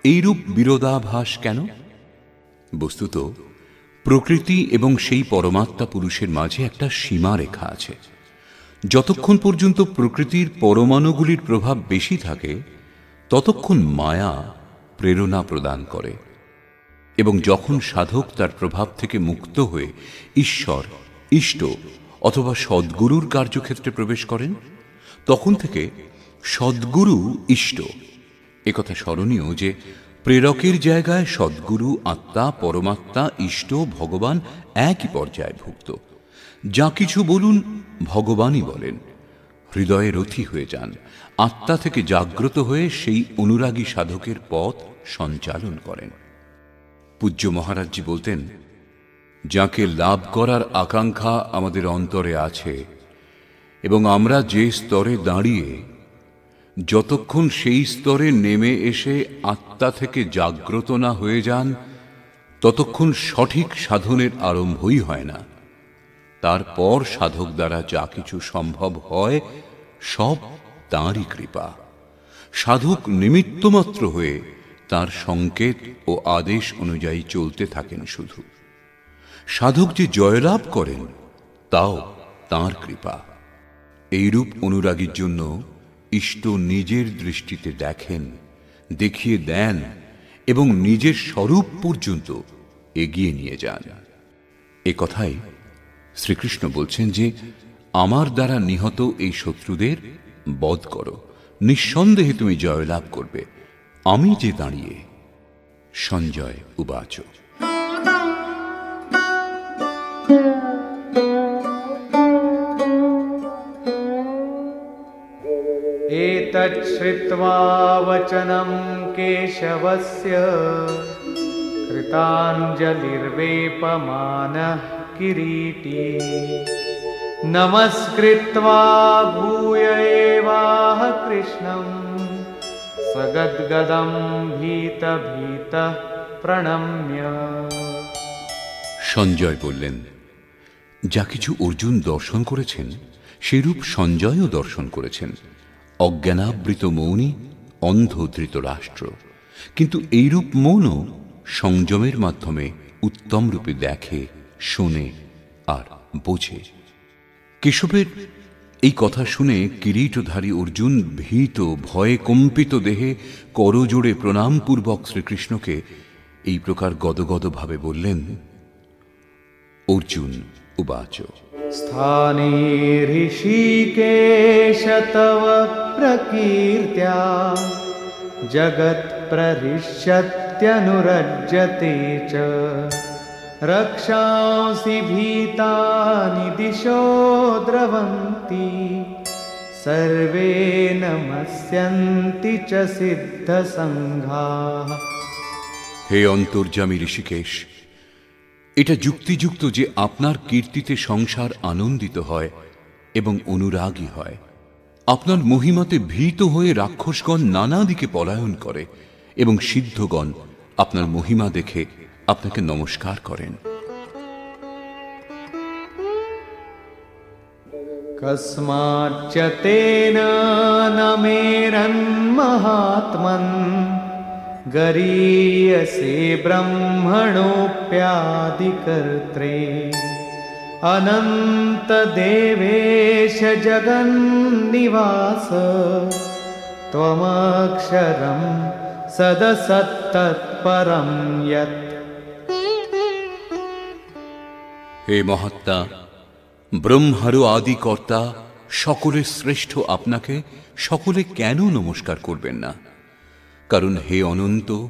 এইরূপ বিরোধাভাস কেন? বস্তুত প্রকৃতি এবং সেই পরমাত্মা পুরুষের মাঝে একটা সীমা রেখা আছে। যতক্ষণ পর্যন্ত প্রকৃতির পরমাণুগুলির প্রভাব বেশি থাকে, ততক্ষণ মায়া প্রেরণা প্রদান করে, এবং যখন সাধক তার প্রভাব থেকে মুক্ত হয়ে ঈশ্বর, ইষ্ট অথবা সদ্গুরুর কার্যক্ষেত্রে প্রবেশ করেন, তখন থেকে সদ্গুরু ইষ্ট। একথা স্মরণীয় যে প্রেরকের জায়গায় সদ্গুরু, আত্মা, পরমাত্মা, ইষ্ট, ভগবান একই পর্যায়ে ভুক্ত। যা কিছু বলুন ভগবানই বলেন। হৃদয়ে রথী হয়ে যান, আত্মা থেকে জাগ্রত হয়ে সেই অনুরাগী সাধকের পথ সঞ্চালন করেন। পূজ্য মহারাজজি বলতেন, যাকে লাভ করার আকাঙ্ক্ষা আমাদের অন্তরে আছে এবং আমরা যে স্তরে দাঁড়িয়ে, যতক্ষণ সেই স্তরে নেমে এসে আত্মা থেকে জাগ্রত না হয়ে যান, ততক্ষণ সঠিক সাধনের আরম্ভই হয় না। তারপর সাধক দ্বারা যা কিছু সম্ভব হয়, সব তাঁরই কৃপা। সাধক নিমিত্তমাত্র হয়ে তার সংকেত ও আদেশ অনুযায়ী চলতে থাকেন শুধু। সাধক যে জয়লাভ করেন, তাও তাঁর কৃপা। এইরূপ অনুরাগীর জন্য ইষ্ট নিজের দৃষ্টিতে দেখেন, দেখিয়ে দেন এবং নিজের স্বরূপ পর্যন্ত এগিয়ে নিয়ে যান। এ কথাই শ্রীকৃষ্ণ বলছেন যে আমার দ্বারা নিহত এই শত্রুদের বধ করো, নিঃসন্দেহে তুমি জয়লাভ করবে, আমি যে দাঁড়িয়ে। সঞ্জয় উবাচ। एतत् श्रुत्वा वचनं केशवस्य कृताञ्जलिर्वेपमानः किरीटी नमस्कृत्वा भूय एवाह कृष्णं सगद्गदं भीतभीतः प्रणम्य। সঞ্জয় বললেন, যা কিছু অর্জুন দর্শন করেছেন সেরূপ সঞ্জয়ও দর্শন করেছেন। অজ্ঞানাবৃত মৌনী, অন্ধ ধৃতরাষ্ট্র, কিন্তু এইরূপ মৌনও সংযমের মাধ্যমে উত্তম রূপে দেখে, শোনে আর বোঝে। কেশবের এই কথা শুনে কিরীটধারী অর্জুন ভীত, ভয়ে কম্পিত দেহে করজোড়ে প্রণামপূর্বক শ্রীকৃষ্ণকে এই প্রকার গদগদ ভাবে বললেন। অর্জুন উবাচ। स्थाने ऋषिकेश तव प्रकीर्त्या जगत्प्रहृष्यत्यनुरज्यते च रक्षांसि भीतानि दिशो द्रवन्ति सर्वे नमस्यन्ति च सिद्धसङ्घाः। হে অন্তর্যামী ঋষিকেশ, এটা যুক্তিযুক্ত যে আপনার কীর্তিতে সংসার আনন্দিত হয় এবং অনুরাগী হয়। আপনার মহিমাতে ভীত হয়ে রাক্ষসগণ নানা দিকে পলায়ন করে এবং সিদ্ধগণ আপনার মহিমা দেখে আপনাকে নমস্কার করেন। कस्माच्च तेन न मेरन्महात्मन् गरीयसे ब्रह्मणोऽप्यादिकर्त्रे अनन्तदेवेश जगन्निवास त्वमक्षरं सदसत्तत्परं यत्। হে মহাত্মা, ব্রহ্মারও আদি কর্তা, সকলের শ্রেষ্ঠ আপনাকে সকলে কেন নমস্কার করবেন না? কারণ হে অনন্ত,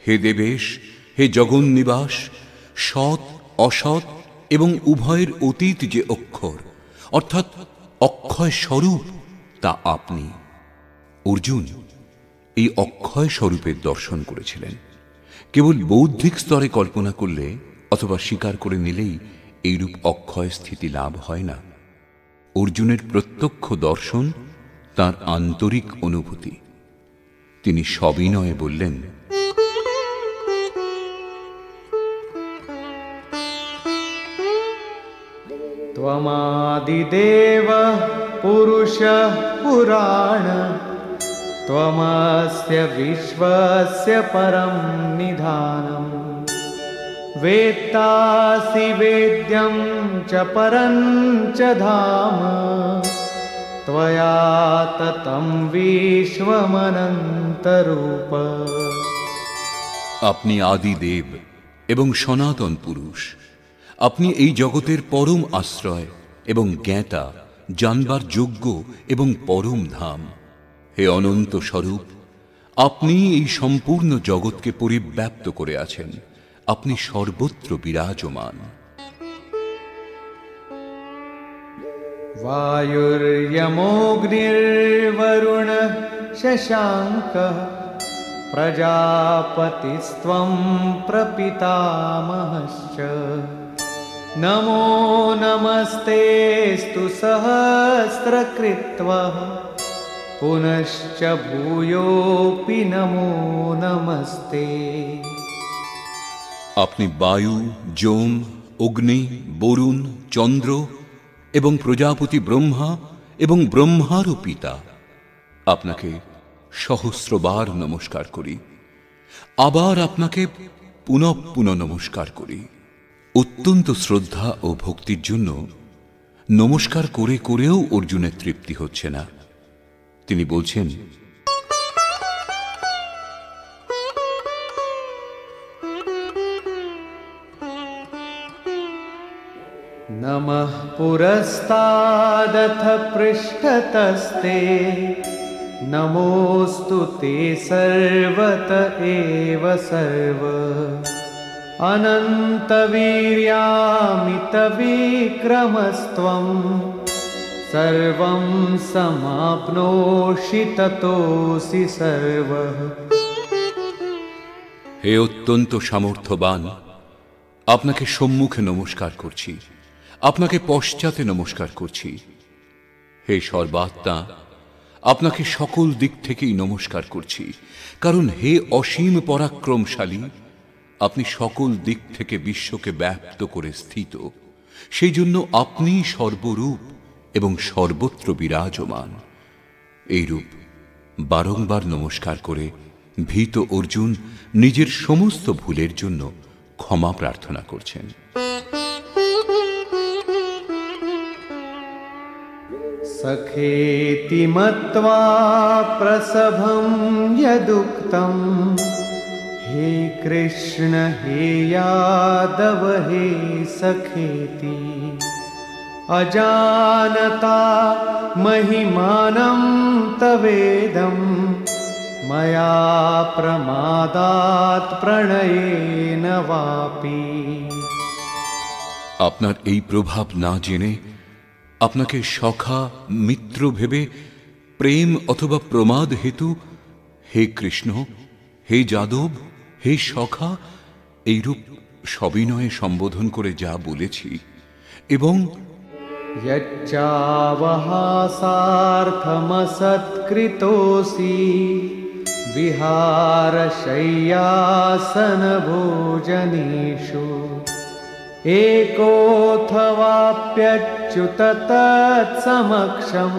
হে দেবেশ, হে জগন্নিবাস, সৎ অসৎ এবং উভয়ের অতীত যে অক্ষর অর্থাৎ অক্ষয় স্বরূপ, তা আপনি। অর্জুন এই অক্ষয় স্বরূপের দর্শন করেছিলেন। কেবল বৌদ্ধিক স্তরে কল্পনা করলে অথবা স্বীকার করে নিলেই এইরূপ অক্ষয় স্থিতি লাভ হয় না। অর্জুনের প্রত্যক্ষ দর্শন তার আন্তরিক অনুভূতি। তিনি সবিনয়ে বললেন, त्वमादिदेवः पुरुषः पुराण त्वमस्य विश्वस्य परं निधानम् वेत्तासि वेद्यं च परं च धाम त्वया ततं विश्वमनन्तरूप। আপনি আদিদেব এবং সনাতন পুরুষ। আপনি এই জগতের পরম আশ্রয় এবং জ্ঞাতা, জানবার যোগ্য এবং পরম ধাম। হে অনন্ত স্বরূপ, আপনি এই সম্পূর্ণ জগৎকে পরিব্যাপ্ত করে আছেন। আপনি সর্বত্র বিরাজমান। वायुर्यमोऽग्निर्वरुणः शशाङ्कः प्रजापतिस्त्वं प्रपितामहश्च नमो नमस्तेऽस्तु सहस्रकृत्वः पुनश्च भूयोऽपि नमो नमस्ते। আপনি বায়ু, যোম, অগ্নি, বরুণ, চন্দ্র এবং প্রজাপতি ব্রহ্মা এবং ব্রহ্মারও পিতা। আপনাকে সহস্রবার নমস্কার করি, আবার আপনাকে পুনঃ পুনঃ নমস্কার করি। অত্যন্ত শ্রদ্ধা ও ভক্তির জন্য নমস্কার করে করেও অর্জুনের তৃপ্তি হচ্ছে না। তিনি বলছেন, नमः पुरस्तादथ पृष्ठतस्ते नमोऽस्तु ते सर्वत एव सर्व अनन्तवीर्यामितविक्रमस्त्वं सर्वं समाप्नोषि ततोऽसि सर्वः। হে অত্যন্ত সামর্থ্যবান, আপনাকে সম্মুখে নমস্কার করছি, আপনাকে পশ্চাতে নমস্কার করছি। হে সর্বাত্মা, আপনাকে সকল দিক থেকেই নমস্কার করছি, কারণ হে অসীম পরাক্রমশালী, আপনি সকল দিক থেকে বিশ্বকে ব্যাপ্ত করে স্থিত। সেই জন্য আপনি সর্বরূপ এবং সর্বত্র বিরাজমান। এইরূপ বারংবার নমস্কার করে ভীত অর্জুন নিজের সমস্ত ভুলের জন্য ক্ষমা প্রার্থনা করছেন। सखेति मत्वा प्रसभं यदुक्तं हे कृष्ण हे यादव हे सखेति अजानता महिमानं तवेदं मया प्रमादात् प्रणयेन वापि। আপনার এই প্রভাব না জেনে, আপনাকে সখা মিত্র ভেবে প্রেম অথবা প্রমাদ হেতু হে কৃষ্ণ, হে যাদব, হে সখা এইরূপ সবিনয়ে সম্বোধন করে যা বলেছি, এবং यच्चावहासार्थमसत्कृतोऽसि विहारशय्यासनभोजनेषु एकोऽथवाप्यच्युत तत्समक्षं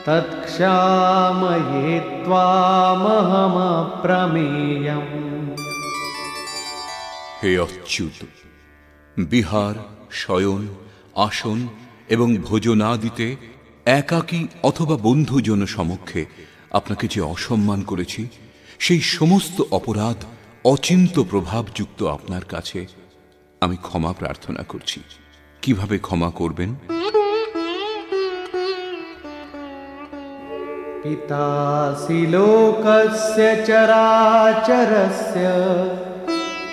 तत्क्षामये त्वामहमप्रमेयम्। হে অচ্যুত, বিহার, শয়ন, আসন এবং ভোজনাদিতে একাকী অথবা বন্ধুজন সমক্ষে আপনাকে যে অসম্মান করেছি, সেই সমস্ত অপরাধ অচিন্ত প্রভাবযুক্ত আপনার কাছে আমি ক্ষমা প্রার্থনা করছি। কিভাবে ক্ষমা করবেন? পিতাসি লোকস্য চরাচরস্য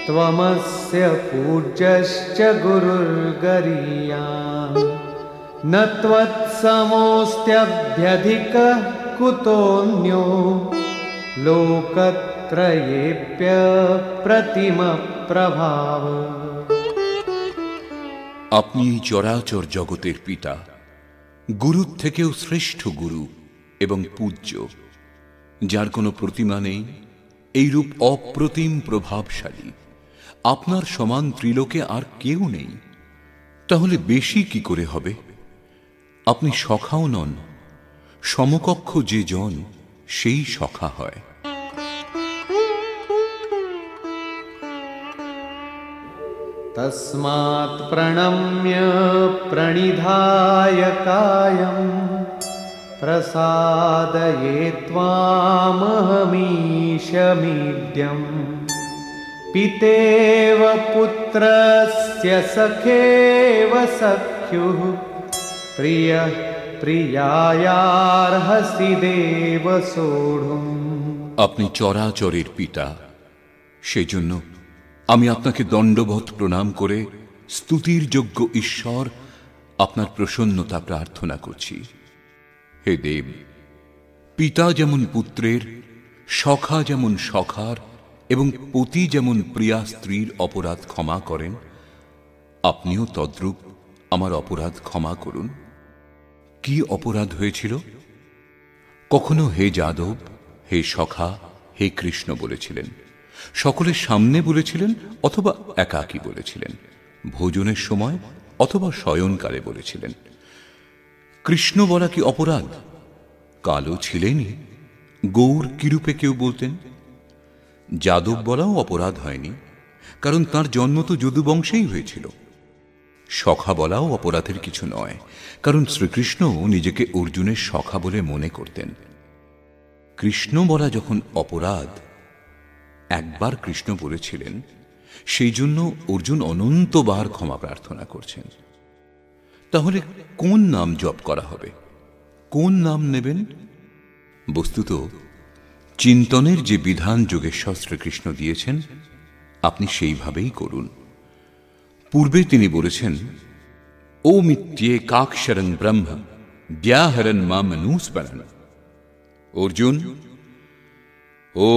ত্বমস্য পূজ্যশ্চ গুরুর্গরীয়ান ন ত্বৎসমোऽস্ত্যভ্যধিকঃ কুতোऽন্यो লোকত্রয়েऽপ্য প্রতিমপ্রভাব। আপনি এই চরাচর জগতের পিতা, গুরুর থেকেও শ্রেষ্ঠ গুরু এবং পূজ্য, যার কোনো প্রতিমা নেই, এইরূপ অপ্রতিম প্রভাবশালী। আপনার সমান ত্রিলোকে আর কেউ নেই। তাহলে বেশি কি করে হবে? আপনি সখাও নন, সমকক্ষ যে জন সেই সখা হয়। তস্মাৎ প্রণম্য প্রণিধায় কায়ং প্রসাদয়ে ত্বামহমীশমিদ্যং পিতেব পুত্রস্য সখেব সখ্যুঃ প্রিয়ঃ প্রিয়ায়ার্হসি দেব সোঢ়ুম। আপনি চরাচরের পিতা, সেজন্য আমি আপনাকে দণ্ডবৎ প্রণাম করে স্তুতির যোগ্য ঈশ্বর আপনার প্রসন্নতা প্রার্থনা করছি। হে দেব, পিতা যেমন পুত্রের, সখা যেমন সখার এবং পতি যেমন প্রিয়া স্ত্রীর অপরাধ ক্ষমা করেন, আপনিও তদ্রূপ আমার অপরাধ ক্ষমা করুন। কি অপরাধ হয়েছিল? কখনো হে যাদব, হে সখা, হে কৃষ্ণ বলেছিলেন, সকলের সামনে বলেছিলেন অথবা একাকী বলেছিলেন, ভোজনের সময় অথবা শয়নকালে বলেছিলেন। কৃষ্ণ বলা কি অপরাধ? কালো ছিলেনই, গৌর কিরূপে কেউ বলতেন। যাদব বলাও অপরাধ হয়নি, কারণ তার জন্ম তো যদুবংশেই হয়েছিল। সখা বলাও অপরাধের কিছু নয়, কারণ শ্রীকৃষ্ণ নিজেকে অর্জুনের সখা বলে মনে করতেন। কৃষ্ণ বলা যখন অপরাধ, একবার কৃষ্ণ বলেছিলেন, সেই জন্য অর্জুন অনন্তবার ক্ষমা প্রার্থনা করছেন। তাহলে কোন নাম জপ করা হবে? কোন নাম নেবেন? বস্তুত চিন্তনের যে বিধান যোগেশ্বর শ্রীকৃষ্ণ দিয়েছেন, আপনি সেইভাবেই করুন। পূর্বে তিনি বলেছেন, ওমিত্যেকাক্ষরং ব্রহ্ম ব্যাহরণ মামনুস্মরণ। অর্জুন, ও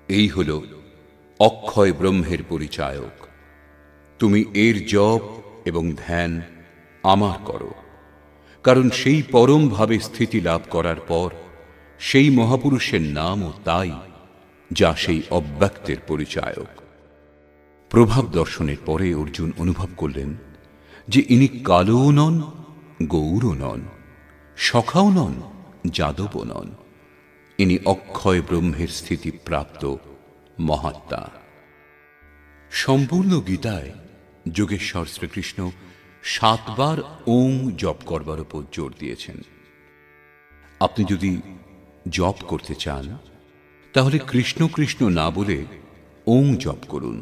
এই হল অক্ষয় ব্রহ্মের পরিচায়ক। তুমি এর জপ এবং ধ্যান আমার করো, কারণ সেই পরম ভাবে স্থিতি লাভ করার পর সেই মহাপুরুষের নামও তাই, যা সেই অব্যক্তের পরিচায়ক। প্রভাব দর্শনের পরে অর্জুন অনুভব করলেন যে ইনি কালোও নন, গৌরও নন, সখাও নন, যাদবও নন। ইনি অক্ষয় ব্রহ্মের স্থিতি প্রাপ্ত মহাত্মা। সম্পূর্ণ গীতায় যোগেশ্বর শ্রীকৃষ্ণ 7 বার ওং জপ করবার উপর জোর দিয়েছেন। আপনি যদি জপ করতে চান, তাহলে কৃষ্ণ কৃষ্ণ না বলে ওং জপ করুন।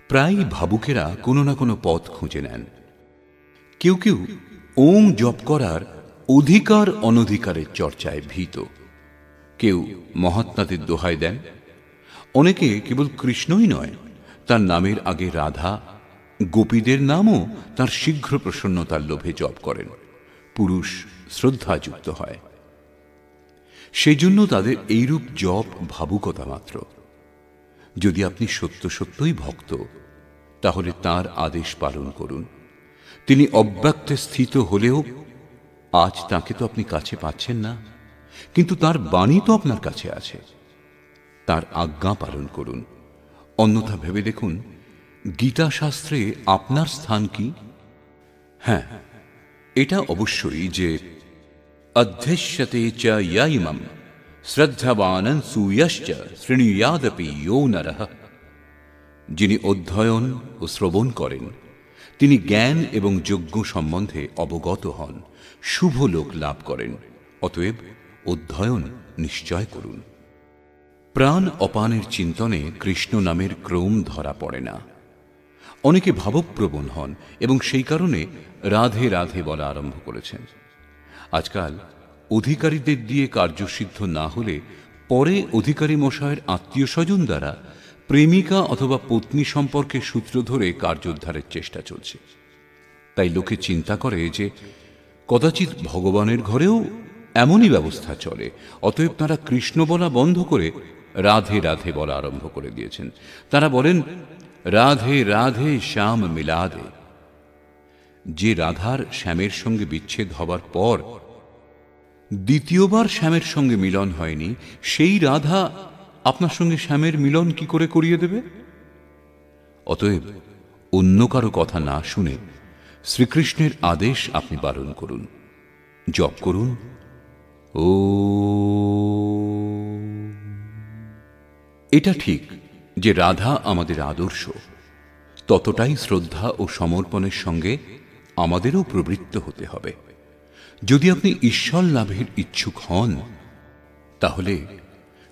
প্রায় ভাবুকেরা কোনো না কোনো পথ খুঁজে নেন। কেউ কেউ ওং জপ করার অধিকার অনধিকারের চর্চায় ভীত, কেউ মহাত্মাদের দোহাই দেন, অনেকে কেবল কৃষ্ণই নয়, তার নামের আগে রাধা, গোপীদের নামও তার শীঘ্র প্রসন্নতার লোভে জপ করেন। পুরুষ শ্রদ্ধাযুক্ত হয়, সেই জন্য তাদের এইরূপ জপ ভাবুকতা মাত্র। যদি আপনি সত্য সত্যই ভক্ত, তাহলে তার আদেশ পালন করুন। তিনি অব্যক্তে স্থিত হলেও আজ তাকে তো আপনি কাছে পাচ্ছেন না, কিন্তু তার বাণী তো আপনার কাছে আছে। তার আজ্ঞা পালন করুন। অন্যথা ভেবে দেখুন, গীতা শাস্ত্রে আপনার স্থান কি? হ্যাঁ, এটা অবশ্যই যে অধ্যস্যতে চ ইয়ৈমম শ্রদ্ধাবানং সূয়শ্চ শৃণুয়াদপি ইয়ো নরঃ। যিনি অধ্যয়ন ও শ্রবণ করেন, তিনি জ্ঞান এবং যজ্ঞ সম্বন্ধে অবগত হন, শুভ লোক লাভ করেন। অতএব অধ্যয়ন নিশ্চয় করুন। প্রাণ অপানের চিন্তনে কৃষ্ণ নামের ক্রম ধরা পড়ে না। অনেকে ভাবপ্রবণ হন এবং সেই কারণে রাধে রাধে বলা আরম্ভ করেছেন। আজকাল অধিকারীদের দিয়ে কার্যসিদ্ধ না হলে পরে অধিকারী মশায়ের আত্মীয় স্বজন দ্বারা প্রেমিকা অথবা পত্নী সম্পর্কে সূত্র ধরে কার্যোদ্ধারের চেষ্টা চলছে। তাই লোকে চিন্তা করে যে কদাচিৎ ভগবানের ঘরেও এমনই ব্যবস্থা চলে, অতএব তারা কৃষ্ণ বলা বন্ধ করে রাধে রাধে বলা আরম্ভ করে দিয়েছেন। তারা বলেন, রাধে রাধে শ্যাম মিলা দে। যে রাধার শ্যামের সঙ্গে বিচ্ছেদ হবার পর দ্বিতীয়বার শ্যামের সঙ্গে মিলন হয়নি, সেই রাধা আপনার সঙ্গে শ্যামের মিলন কি করে করিয়ে দেবে? অতএব অন্য কারো কথা না শুনে শ্রীকৃষ্ণের আদেশ আপনি পালন করুন, জপ করুন ও। এটা ঠিক যে রাধা আমাদের আদর্শ, ততটাই শ্রদ্ধা ও সমর্পণের সঙ্গে আমাদেরও প্রবৃত্ত হতে হবে। যদি আপনি ঈশ্বর লাভের ইচ্ছুক হন, তাহলে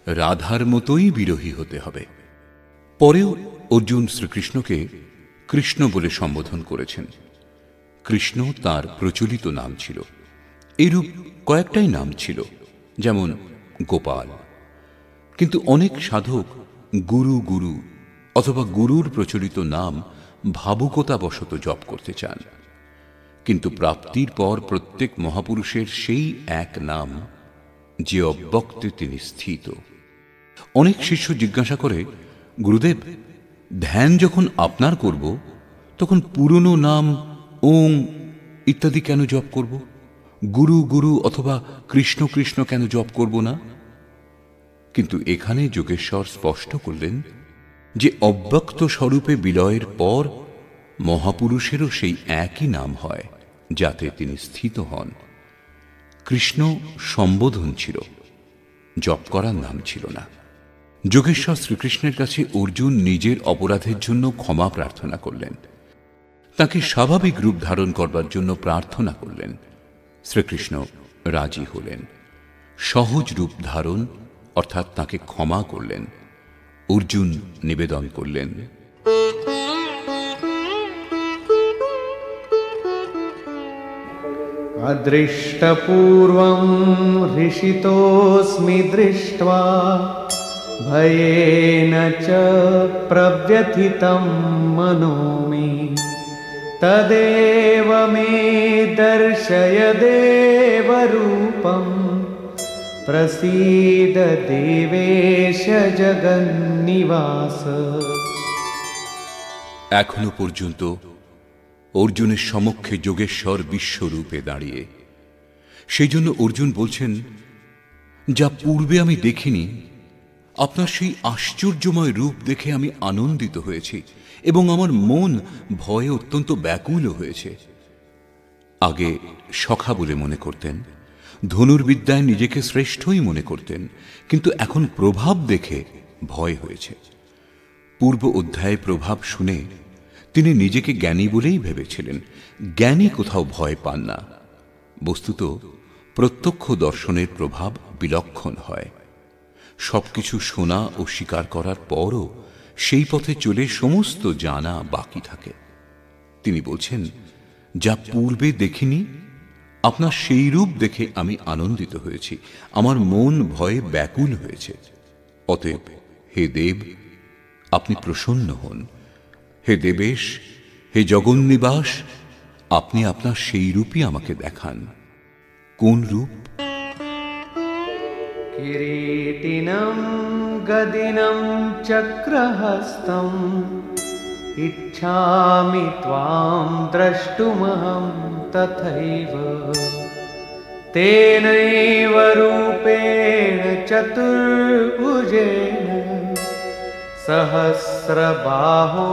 রাধার মতোই বিরহী হতে হবে। পরেও অর্জুন শ্রীকৃষ্ণকে কৃষ্ণ বলে সম্বোধন করেছেন। কৃষ্ণ তার প্রচলিত নাম ছিল। এরূপ কয়েকটাই নাম ছিল, যেমন গোপাল। কিন্তু অনেক সাধক গুরু গুরু অথবা গুরুর প্রচলিত নাম ভাবুকতাবশত জপ করতে চান। কিন্তু প্রাপ্তির পর প্রত্যেক মহাপুরুষের সেই এক নাম, যে অব্যক্তে তিনি স্থিত। অনেক শিষ্য জিজ্ঞাসা করে, গুরুদেব, ধ্যান যখন আপনার করব, তখন পুরনো নাম ওং ইত্যাদি কেন জপ করব? গুরু গুরু অথবা কৃষ্ণ কৃষ্ণ কেন জপ করব না? কিন্তু এখানে যোগেশ্বর স্পষ্ট করলেন যে অব্যক্ত স্বরূপে বিলয়ের পর মহাপুরুষেরও সেই একই নাম হয়, যাতে তিনি স্থিত হন। কৃষ্ণ সম্বোধন ছিল, জপ করার নাম ছিল না। যোগেশ্বর শ্রীকৃষ্ণের কাছে অর্জুন নিজের অপরাধের জন্য ক্ষমা প্রার্থনা করলেন, তাকে স্বাভাবিক রূপ ধারণ করবার জন্য প্রার্থনা করলেন। শ্রীকৃষ্ণ রাজি হলেন, সহজ রূপ ধারণ অর্থাৎ তাকে ক্ষমা করলেন। অর্জুন নিবেদন করলেন, अदृष्टपूर्वं हृषितोऽस्मि दृष्ट्वा भयेन च प्रव्यथितं मनो मे तदेव मे दर्शय देवरूपं प्रसीद देवेश जगन्निवास। এখনো পর্যন্ত অর্জুনের সমক্ষে যোগেশ্বর বিশ্বরূপে দাঁড়িয়ে। সেই জন্য অর্জুন বলছেন, যা পূর্বে আমি দেখিনি, আপনার সেই আশ্চর্যময় রূপ দেখে আমি আনন্দিত হয়েছি এবং আমার মন ভয়ে অত্যন্ত ব্যাকুল হয়েছে। আগে সখা বলে মনে করতেন, ধনুর্বিদ্যায় নিজেকে শ্রেষ্ঠই মনে করতেন, কিন্তু এখন প্রভাব দেখে ভয় হয়েছে। পূর্ব অধ্যায়ে প্রভাব শুনে তিনি নিজেকে জ্ঞানী বলেই ভেবেছিলেন। জ্ঞানী কোথাও ভয় পান না। বস্তুত প্রত্যক্ষ দর্শনের প্রভাব বিলক্ষণ হয়। সবকিছু শোনা ও স্বীকার করার পরও সেই পথে চলে সমস্ত জানা বাকি থাকে। তিনি বলছেন, যা পূর্বে দেখিনি, আপনার সেই রূপ দেখে আমি আনন্দিত হয়েছি, আমার মন ভয়ে ব্যাকুল হয়েছে। অতএব হে দেব, আপনি প্রসন্ন হন। হে দেবেশ, হে জগন্নিবাস, আপনি আপনার সেই রূপই আমাকে দেখান। কোন রূপ? किरीटिनं गदिनं चक्रहस्तं इच्छामि त्वां द्रष्टुमहं तथैव तेनैव रूपेण चतुर्भुजेन सहस्रबाहो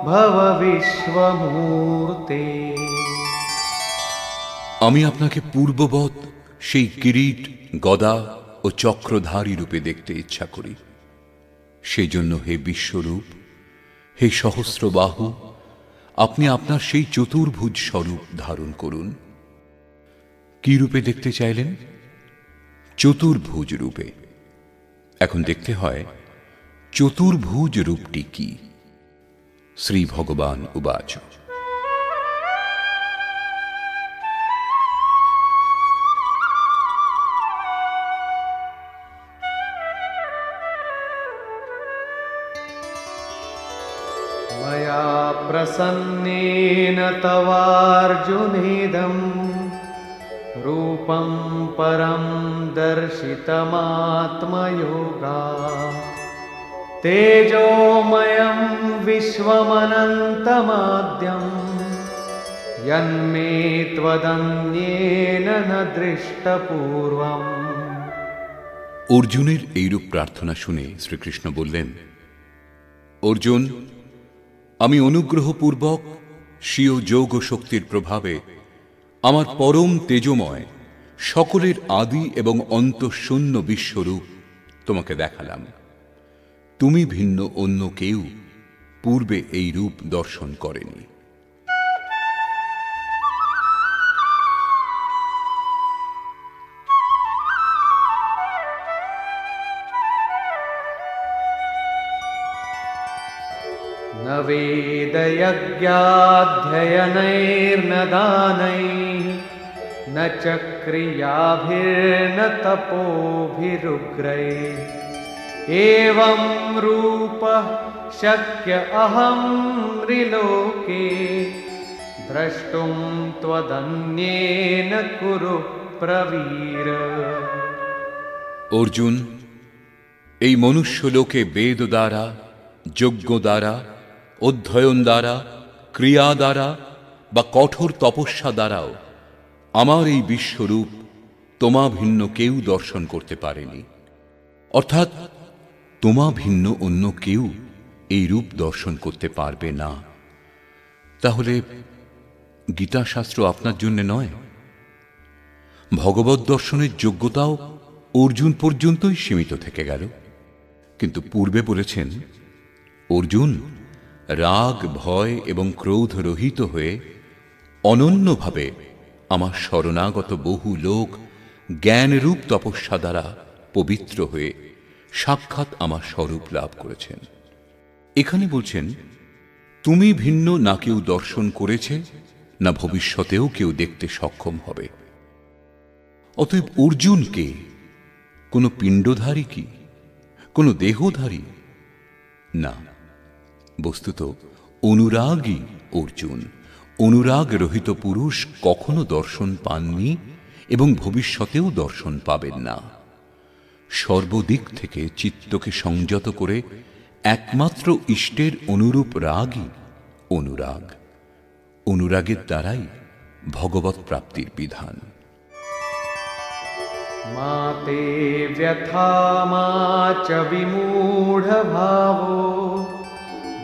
भव विश्वमूर्ते। আমি আপনাকে পূর্ববৎ সেই কিরীট, গদা ও চক্রধারী রূপে দেখতে ইচ্ছা করি। সেই জন্য হে বিশ্বরূপ, হে সহস্রবাহু, আপনি আপনার সেই চতুর্ভুজ স্বরূপ ধারণ করুন। কি রূপে দেখতে চাইলেন? চতুর্ভুজ রূপে। এখন দেখতে হয় চতুর্ভুজ রূপটি কি। শ্রী ভগবান উবাচ मया प्रसन्नेन तवार्जुनेदं रूपं परं दर्शितमात्मयोगा तेजोमयं विश्वमनन्तमाद्यं यन्मे त्वदन्येन न दृष्टपूर्वम्। অর্জুনের এইরূপ প্রার্থনা শুনে শ্রীকৃষ্ণ বললেন, অর্জুন, আমি অনুগ্রহপূর্বক স্বীয় যোগ শক্তির প্রভাবে আমার পরম তেজময় সকলের আদি এবং অন্তঃশূন্য বিশ্বরূপ তোমাকে দেখালাম। তুমি ভিন্ন অন্য কেউ পূর্বে এই রূপ দর্শন করেনি। न वेदयज्ञाध्ययनैर्न दानैः न च क्रियाभिर्न तपोभिरुग्रैः एवं रूपः शक्य अहं त्रिलोके द्रष्टुं त्वदन्येन कुरु प्रवीर। অর্জুন, এই মনুষ্য লোকে বেদ দ্বারা, যজ্ঞ দ্বারা, অধ্যয়ন দ্বারা, ক্রিয়া দ্বারা বা কঠোর তপস্যা দ্বারাও আমার এই বিশ্বরূপ তোমা ভিন্ন কেউ দর্শন করতে পারেনি। অর্থাৎ তোমা ভিন্ন অন্য কেউ এই রূপ দর্শন করতে পারবে না। তাহলে গীতাশাস্ত্র আপনার জন্য নয়? ভগবৎ দর্শনের যোগ্যতাও অর্জুন পর্যন্তই সীমিত থেকে গেল। কিন্তু পূর্বে বলেছেন, অর্জুন, রাগ, ভয় এবং ক্রোধ রহিত হয়ে অনন্যভাবে আমার শরণাগত বহু লোক জ্ঞানরূপ তপস্যা দ্বারা পবিত্র হয়ে সাক্ষাৎ আমার স্বরূপ লাভ করেছেন। এখানে বলছেন, তুমি ভিন্ন না কেউ দর্শন করেছে, না ভবিষ্যতেও কেউ দেখতে সক্ষম হবে। অতএব অর্জুন কে? কোনো পিণ্ডধারী কি? কোনো দেহধারী? না, বস্তুত অনুরাগী অর্জুন। অনুরাগ রহিত পুরুষ কখনো দর্শন পাননি এবং ভবিষ্যতেও দর্শন পাবেন না। সর্বদিক থেকে চিত্তকে সংযত করে একমাত্র ইষ্টের অনুরূপ রাগই অনুরাগ। অনুরাগের দ্বারাই ভগবৎ প্রাপ্তির বিধান। माते व्यथा मा च विमूढभावो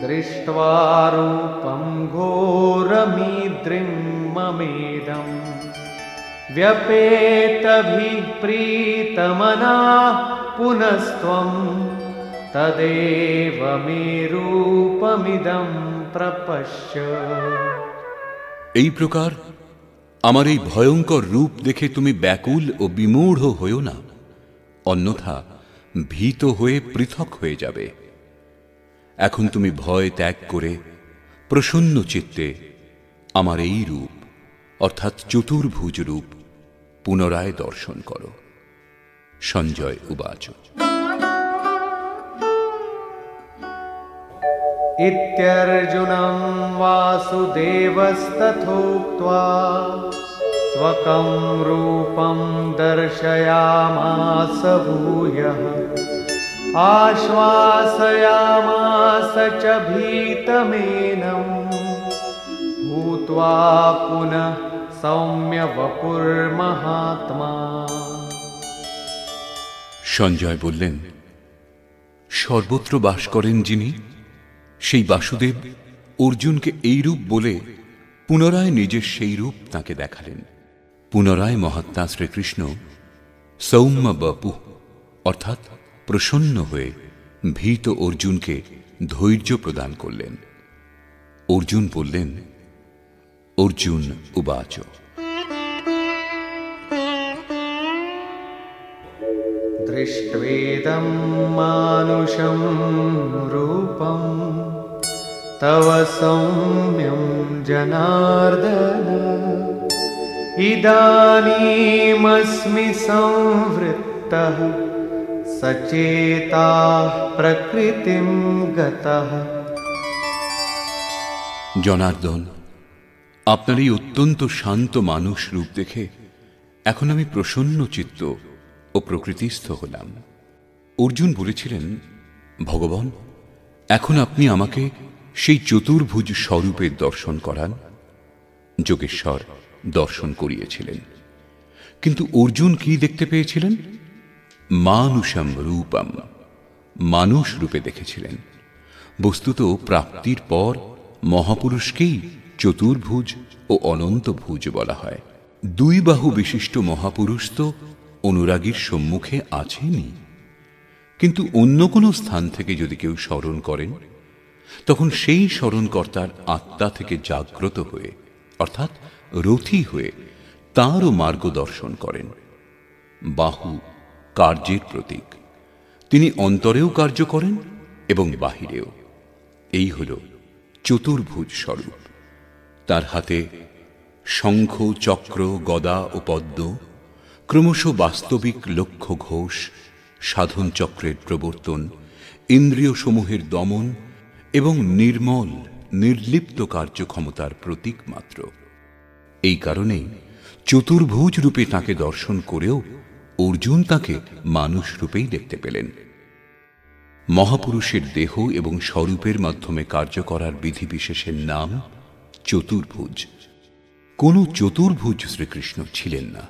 दृष्ट्वा रूपं घोरमीद्रिं ममेदम् व्यपेतभिः प्रीतमनाः पुनस्त्वं तदेव मे रूपमिदं प्रपश्य। এই প্রকার আমার এই ভয়ঙ্কর রূপ দেখে তুমি ব্যাকুল ও বিমূঢ় হইও না, অন্যথা ভীত হয়ে পৃথক হয়ে যাবে। এখন তুমি ভয় ত্যাগ করে প্রসন্ন চিত্তে আমার এই রূপ অর্থাৎ চতুর্ভুজ রূপ পুনরায় দর্শন করো। সঞ্জয় উবাচ इत्यर्जुनं वासुदेवस्तथोक्त्वा स्वकं रूपं दर्शयामास भूयः आश्वासयामास च भीतमेनं भूत्वा पुनः सौम्य वपुर्महात्मा। সঞ্জয় বললেন, সর্বত্র বাস করেন যিনি, সেই বাসুদেব অর্জুনকে এই রূপ বলে পুনরায় নিজের সেই রূপ তাকে দেখালেন। পুনরায় মহাত্মা শ্রীকৃষ্ণ সৌম্য বপু অর্থাৎ প্রসন্ন হয়ে ভীত অর্জুনকে ধৈর্য প্রদান করলেন। অর্জুন বললেন, অর্জুন উবাচ दृष्ट्वेदं मानुषं रूपं तव सौम्यं जनार्दन इदानीमस्मि संवृत्तः सचेताः प्रकृतिं गतः। জনার্দন, আপনার এই অত্যন্ত শান্ত মানুষ রূপ দেখে এখন আমি প্রসন্ন চিত্ত ও প্রকৃতিস্থ হলাম। অর্জুন বলেছিলেন, ভগবান, এখন আপনি আমাকে সেই চতুর্ভুজ স্বরূপের দর্শন করান। যোগেশ্বর দর্শন করিয়েছিলেন, কিন্তু অর্জুন কি দেখতে পেয়েছিলেন? মানুষম রূপম, মানুষ রূপে দেখেছিলেন। বস্তুত প্রাপ্তির পর মহাপুরুষকেই চতুর্ভুজ ও অনন্তভুজ বলা হয়। দুই বাহু বিশিষ্ট মহাপুরুষ তো অনুরাগীর সম্মুখে আছেনই, কিন্তু অন্য কোনো স্থান থেকে যদি কেউ স্মরণ করেন, তখন সেই স্মরণকর্তার আত্মা থেকে জাগ্রত হয়ে, অর্থাৎ রথী হয়ে তাঁরও মার্গদর্শন করেন। বাহু কার্যের প্রতীক, তিনি অন্তরেও কার্য করেন এবং বাহিরেও। এই হল চতুর্ভুজ স্বরূপ। তার হাতে শঙ্খ, চক্র, গদা ও পদ্ম, ক্রমশ বাস্তবিক লক্ষ্য ঘোষ, সাধন চক্রের প্রবর্তন, ইন্দ্রিয় সমূহের দমন এবং নির্মল নির্লিপ্ত কার্যক্ষমতার প্রতীক মাত্র। এই কারণেই চতুর্ভুজ রূপে তাঁকে দর্শন করেও অর্জুন তাঁকে মানুষ রূপেই দেখতে পেলেন। মহাপুরুষের দেহ এবং স্বরূপের মাধ্যমে কার্য করার বিধিবিশেষের নাম চতুর্ভুজ। কোন চতুর্ভুজ শ্রীকৃষ্ণ ছিলেন না।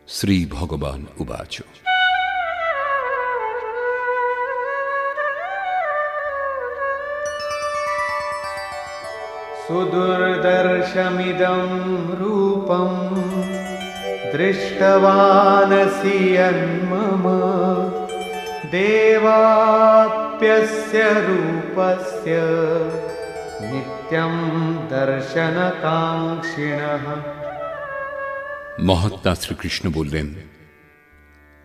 শ্রী ভগবান উবাচ, सुदुर्दर्शमिदं रूपं दृष्टवानसि यन्मम देवाप्यस्य रूपस्य नित्यं दर्शनकाङ्क्षिणः। মহাত্মা শ্রীকৃষ্ণ বললেন,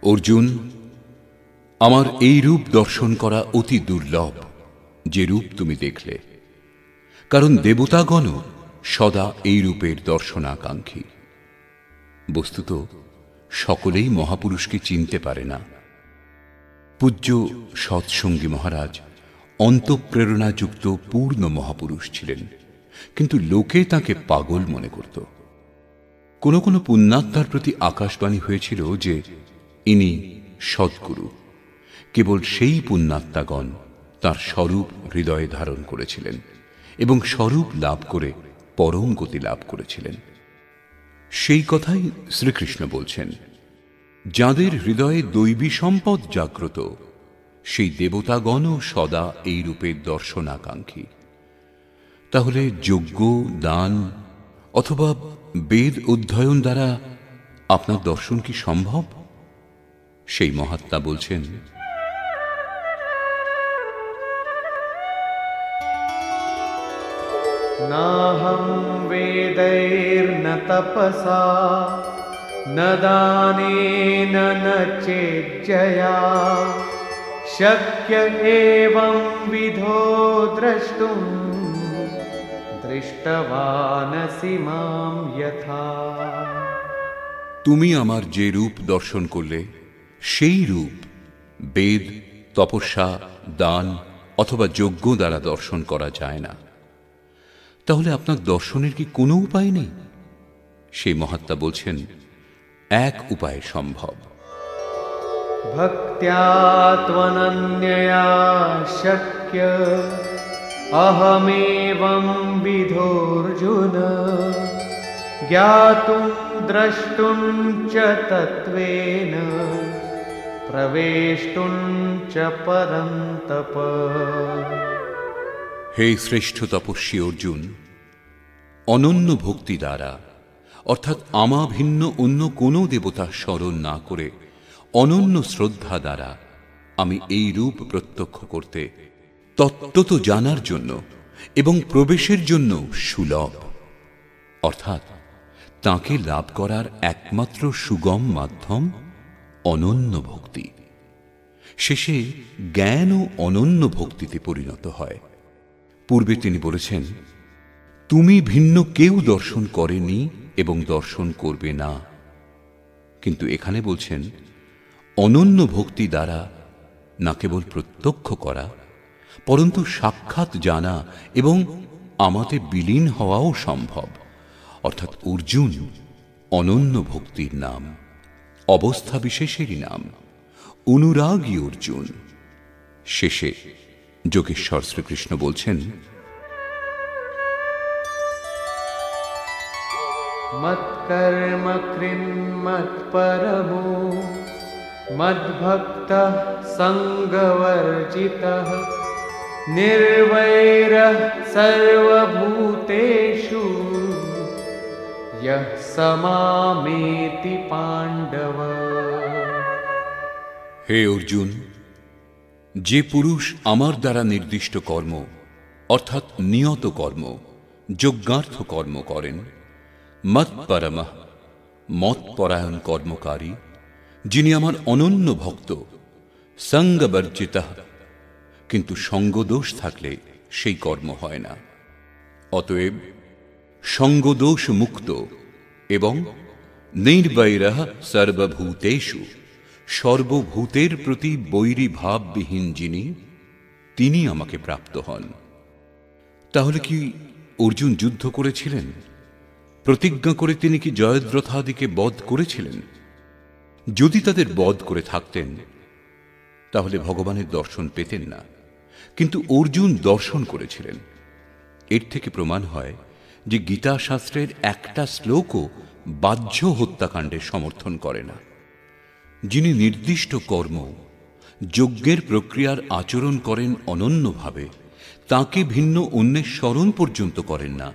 অর্জুন, আমার এই রূপ দর্শন করা অতি দুর্লভ, যে রূপ তুমি দেখলে। কারণ দেবতাগণও সদা এই রূপের দর্শনাকাঙ্ক্ষী। বস্তুত সকলেই মহাপুরুষকে চিনতে পারে না। পূজ্য সৎসঙ্গী মহারাজ অন্তঃপ্রেরণাযুক্ত পূর্ণ মহাপুরুষ ছিলেন, কিন্তু লোকে তাকে পাগল মনে করত। কোন কোন পুণ্যাত্মার প্রতি আকাশবাণী হয়েছিল যে ইনি সদ্গুরু। কেবল সেই পুণ্যাত্মাগণ তাঁর স্বরূপ হৃদয়ে ধারণ করেছিলেন এবং স্বরূপ লাভ করে পরম গতি লাভ করেছিলেন। সেই কথাই শ্রীকৃষ্ণ বলছেন, যাঁদের হৃদয়ে দৈবী সম্পদ জাগ্রত, সেই দেবতাগণও সদা এই রূপের দর্শনাকাঙ্ক্ষী। তাহলে যজ্ঞ, দান অথবা বেদ অধ্যয়ন দ্বারা আপনার দর্শন কি সম্ভব? সেই মহাত্মা বলছেন, नाहं वेदैर्न तपसा न दानेन न चेज्जया शक्य एवं विधो द्रष्टुं दृष्टवानसि मां यथा। তুমি আমার যে রূপ দর্শন করলে, সেই রূপ বেদ, তপস্যা, দান অথবা যজ্ঞ দ্বারা দর্শন করা যায় না। তাহলে আপনার দর্শনের কি কোনো উপায় নেই? সেই মহাত্মা বলছেন, এক উপায় সম্ভব। ভক্ত্যা ত্বনন্যয়া শক্য অহমেবং বিধোর্জুন জ্ঞাতুং দ্রষ্টুং চ তত্ত্বেন প্রবেষ্টুং চ পরন্তপ। হে শ্রেষ্ঠ তপস্বী অর্জুন, অনন্য ভক্তি দ্বারা, অর্থাৎ আমা ভিন্ন অন্য কোনো দেবতা স্মরণ না করে অনন্য শ্রদ্ধা দ্বারা আমি এই রূপ প্রত্যক্ষ করতে, তত্ত্বত জানার জন্য এবং প্রবেশের জন্য সুলভ, অর্থাৎ তাঁকে লাভ করার একমাত্র সুগম মাধ্যম অনন্য ভক্তি। শেষে জ্ঞান ও অনন্য ভক্তিতে পরিণত হয়। পূর্বে তিনি বলেছেন, তুমি ভিন্ন কেউ দর্শন করেনি এবং দর্শন করবে না। কিন্তু এখানে বলছেন, অনন্য ভক্তি দ্বারা না কেবল প্রত্যক্ষ করা, পরন্তু সাক্ষাৎ জানা এবং আমাতে বিলীন হওয়াও সম্ভব। অর্থাৎ অর্জুন অনন্য ভক্তির নাম, অবস্থা বিশেষেরই নাম, অনুরাগী অর্জুন। শেষে যোগেশ্বর শ্রীকৃষ্ণ বলছেন, মৎকর্ম কৃন্মৎপরমো মদ্ভক্তঃ সঙ্গবর্জিতঃ নির্বৈরঃ সর্বভূতেষু ইয়ঃ স মামেতি পাণ্ডব। হে অর্জুন, যে পুরুষ আমার দ্বারা নির্দিষ্ট কর্ম অর্থাৎ নিয়ত কর্ম, যজ্ঞার্থ কর্ম করেন, মৎপরমঃ মৎপরায়ণ কর্মকারী, যিনি আমার অনন্য ভক্ত, সঙ্গবর্জিতঃ কিন্তু সঙ্গদোষ থাকলে সেই কর্ম হয় না। অতএব সঙ্গদোষ মুক্ত এবং নির্বৈরঃ সর্বভূতেষু সর্বভূতের প্রতি বৈরী ভাববিহীন যিনি, তিনি আমাকে প্রাপ্ত হন। তাহলে কি অর্জুন যুদ্ধ করেছিলেন? প্রতিজ্ঞা করে তিনি কি জয়দ্রথাদিকে বধ করেছিলেন? যদি তাদের বধ করে থাকতেন তাহলে ভগবানের দর্শন পেতেন না। কিন্তু অর্জুন দর্শন করেছিলেন। এর থেকে প্রমাণ হয় যে গীতা শাস্ত্রের একটা শ্লোকও বাহ্য হত্যাকাণ্ডের সমর্থন করে না। যিনি নির্দিষ্ট কর্ম, যজ্ঞের প্রক্রিয়ার আচরণ করেন অনন্যভাবে, তাকে ভিন্ন অন্যের স্মরণ পর্যন্ত করেন না,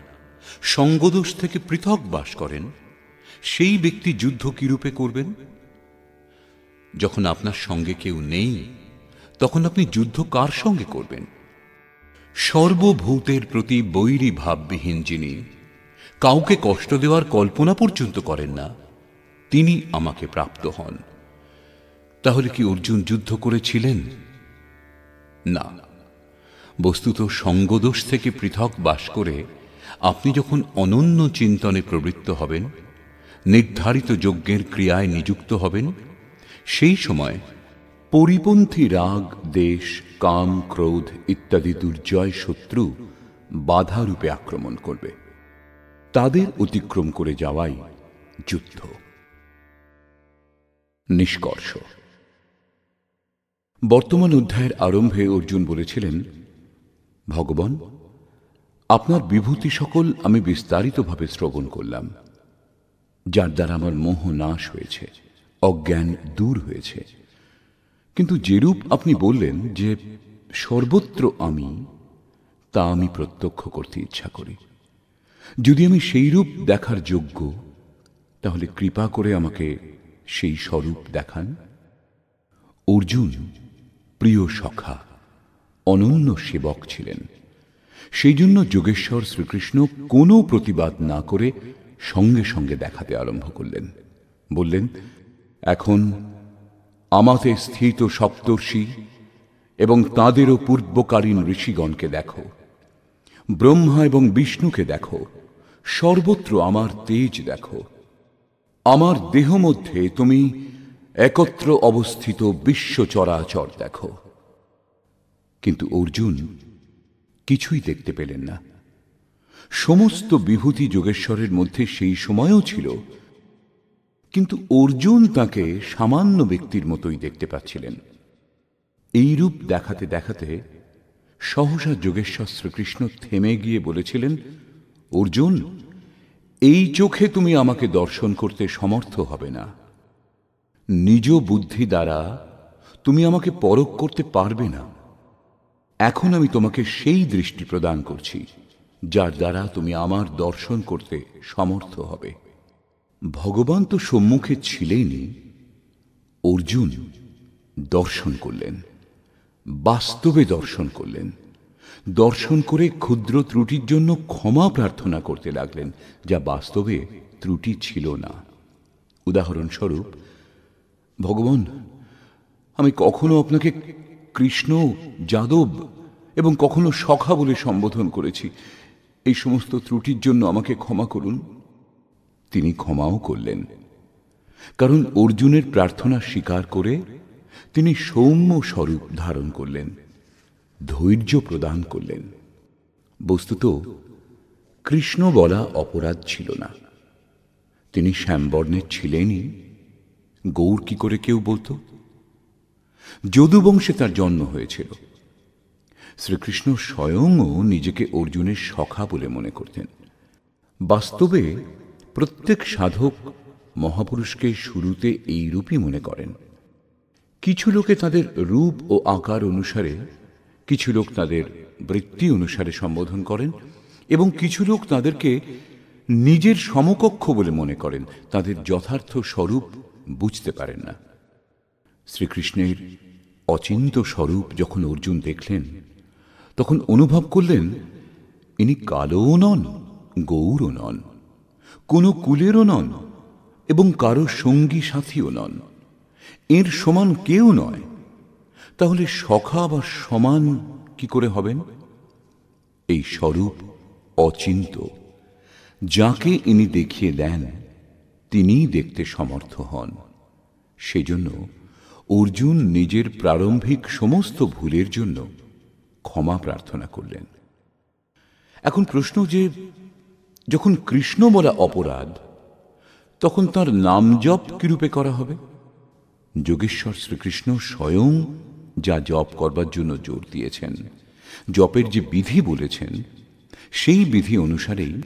সঙ্গদোষ থেকে পৃথক বাস করেন, সেই ব্যক্তি যুদ্ধ কিরূপে করবেন? যখন আপনার সঙ্গে কেউ নেই, তখন আপনি যুদ্ধ কার সঙ্গে করবেন? সর্বভূতের প্রতি বৈরী ভাববিহীন যিনি, কাউকে কষ্ট দেওয়ার কল্পনা পর্যন্ত করেন না, তিনি আমাকে প্রাপ্ত হন। তাহলে কি অর্জুন যুদ্ধ করেছিলেন? না। বস্তুত সঙ্গদোষ থেকে পৃথক বাস করে আপনি যখন অনন্য চিন্তনে প্রবৃত্ত হবেন, নির্ধারিত যজ্ঞের ক্রিয়ায় নিযুক্ত হবেন, সেই সময় পরিপন্থী রাগ, দেশ, কাম, ক্রোধ ইত্যাদি দুর্জয় শত্রু বাধারূপে আক্রমণ করবে। তাদের অতিক্রম করে যাওয়াই যুদ্ধ। নিষ্কর্ষ। বর্তমান অধ্যায়ের আরম্ভে অর্জুন বলেছিলেন, ভগবান, আপনার বিভূতি সকল আমি বিস্তারিতভাবে শ্রবণ করলাম, যার দ্বারা আমার মোহ নাশ হয়েছে, অজ্ঞান দূর হয়েছে। কিন্তু যেরূপ আপনি বললেন যে সর্বত্র আমি, তা আমি প্রত্যক্ষ করতে ইচ্ছা করি। যদি আমি সেই রূপ দেখার যোগ্য, তাহলে কৃপা করে আমাকে সেই স্বরূপ দেখান। অর্জুন প্রিয় সখা, অনন্য সেবক ছিলেন। সেই জন্য যোগেশ্বর শ্রীকৃষ্ণ কোনো প্রতিবাদ না করে সঙ্গে সঙ্গে দেখাতে আরম্ভ করলেন। বললেন, এখন আমাতে স্থিত সপ্তর্ষি এবং তাঁদেরও পূর্বকালীন ঋষিগণকে দেখো, ব্রহ্মা এবং বিষ্ণুকে দেখো, সর্বত্র আমার তেজ দেখো। আমার দেহ মধ্যে তুমি একত্র অবস্থিত বিশ্ব চরাচর দেখো। কিন্তু অর্জুন কিছুই দেখতে পেলেন না। সমস্ত বিভূতি যোগেশ্বরের মধ্যে সেই সময়ও ছিল, কিন্তু অর্জুন তাকে সামান্য ব্যক্তির মতোই দেখতে পাচ্ছিলেন। এই রূপ দেখাতে দেখাতে সহসা যোগেশ্বর শ্রীকৃষ্ণ থেমে গিয়ে বলেছিলেন, অর্জুন, এই চোখে তুমি আমাকে দর্শন করতে সমর্থ হবে না। নিজ বুদ্ধি দ্বারা তুমি আমাকে পরখ করতে পারবে না। এখন আমি তোমাকে সেই দৃষ্টি প্রদান করছি, যার দ্বারা তুমি আমার দর্শন করতে সমর্থ হবে। ভগবান তো সম্মুখে ছিলেনই, অর্জুন দর্শন করলেন, বাস্তবে দর্শন করলেন। দর্শন করে ক্ষুদ্র ত্রুটির জন্য ক্ষমা প্রার্থনা করতে লাগলেন, যা বাস্তবে ত্রুটি ছিল না। উদাহরণস্বরূপ, ভগবান, আমি কখনো আপনাকে কৃষ্ণ, যাদব এবং কখনো সখা বলে সম্বোধন করেছি। এই সমস্ত ত্রুটির জন্য আমাকে ক্ষমা করুন। তিনি ক্ষমাও করলেন, কারণ অর্জুনের প্রার্থনা স্বীকার করে তিনি সৌম্য স্বরূপ ধারণ করলেন, ধৈর্য প্রদান করলেন। বস্তুত কৃষ্ণ বলা অপরাধ ছিল না। তিনি শ্যামবর্ণের ছিলেনই, গৌর কি করে কেউ বলতো? যদুবংশে তার জন্ম হয়েছিল। শ্রীকৃষ্ণ স্বয়ংও নিজেকে অর্জুনের সখা বলে মনে করতেন। বাস্তবে প্রত্যেক সাধক মহাপুরুষকে শুরুতে এই রূপই মনে করেন। কিছু লোকে তাদের রূপ ও আকার অনুসারে, কিছু লোক তাদের বৃত্তি অনুসারে সম্বোধন করেন এবং কিছু লোক তাদেরকে নিজের সমকক্ষ বলে মনে করেন। তাদের যথার্থ স্বরূপ বুঝতে পারেন না। শ্রীকৃষ্ণের অচিন্ত স্বরূপ যখন অর্জুন দেখলেন, তখন অনুভব করলেন ইনি কালোও নন, গৌরও নন, কোনো কুলেরও নন এবং কারো সঙ্গী সাথীও নন। এর সমান কেউ নয়। তাহলে সখা বা সমান কি করে হবেন? এই স্বরূপ অচিন্ত। যাকে ইনি দেখিয়ে দেন তিনিই দেখতে সমর্থ হন। সেজন্য অর্জুন নিজের প্রারম্ভিক সমস্ত ভুলের জন্য ক্ষমা প্রার্থনা করলেন। এখন প্রশ্ন যে, যখন কৃষ্ণ বলা অপরাধ, তখন তার নাম জপ কিরূপে করা হবে? যোগেশ্বর শ্রীকৃষ্ণ স্বয়ং যা জপ করবার জন্য জোর দিয়েছেন, জপের যে বিধি বলেছেন, সেই বিধি অনুসারেই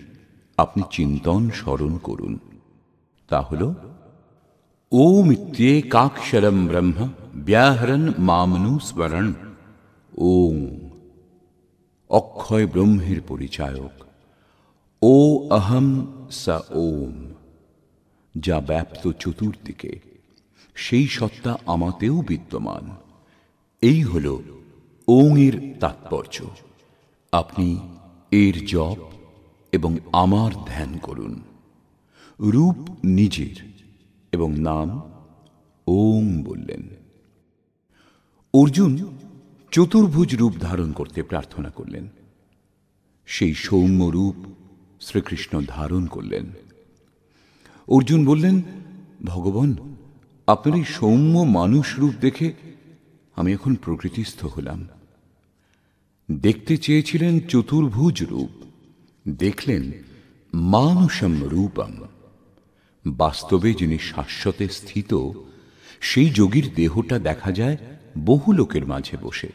আপনি চিন্তন স্মরণ করুন। তা হল ওম ইত্যেকাক্ষরম ব্রহ্ম ব্যাহরণ মামনুস্মরণ। ওম অক্ষয় ব্রহ্মের পরিচায়ক। ও অহম স ওম, যা ব্যাপ্ত চতুর্দিকে, সেই সত্তা আমাতেও বিদ্যমান। এই হল ওং এর তাৎপর্য। আপনি এর জপ এবং আমার ধ্যান করুন। রূপ নিজের এবং নাম ওং বললেন। অর্জুন চতুর্ভুজ রূপ ধারণ করতে প্রার্থনা করলেন। সেই সৌম্য রূপ শ্রীকৃষ্ণ ধারণ করলেন। অর্জুন বললেন, ভগবান, আপনার এই সৌম্য মানুষ রূপ দেখে আমি এখন প্রকৃতিস্থ হলাম। দেখতে চেয়েছিলেন চতুর্ভুজ রূপ, দেখলেন মানুষম রূপম। বাস্তবে যিনি শাশ্বতে স্থিত, সেই যোগীর দেহটা দেখা যায় বহু লোকের মাঝে বসে।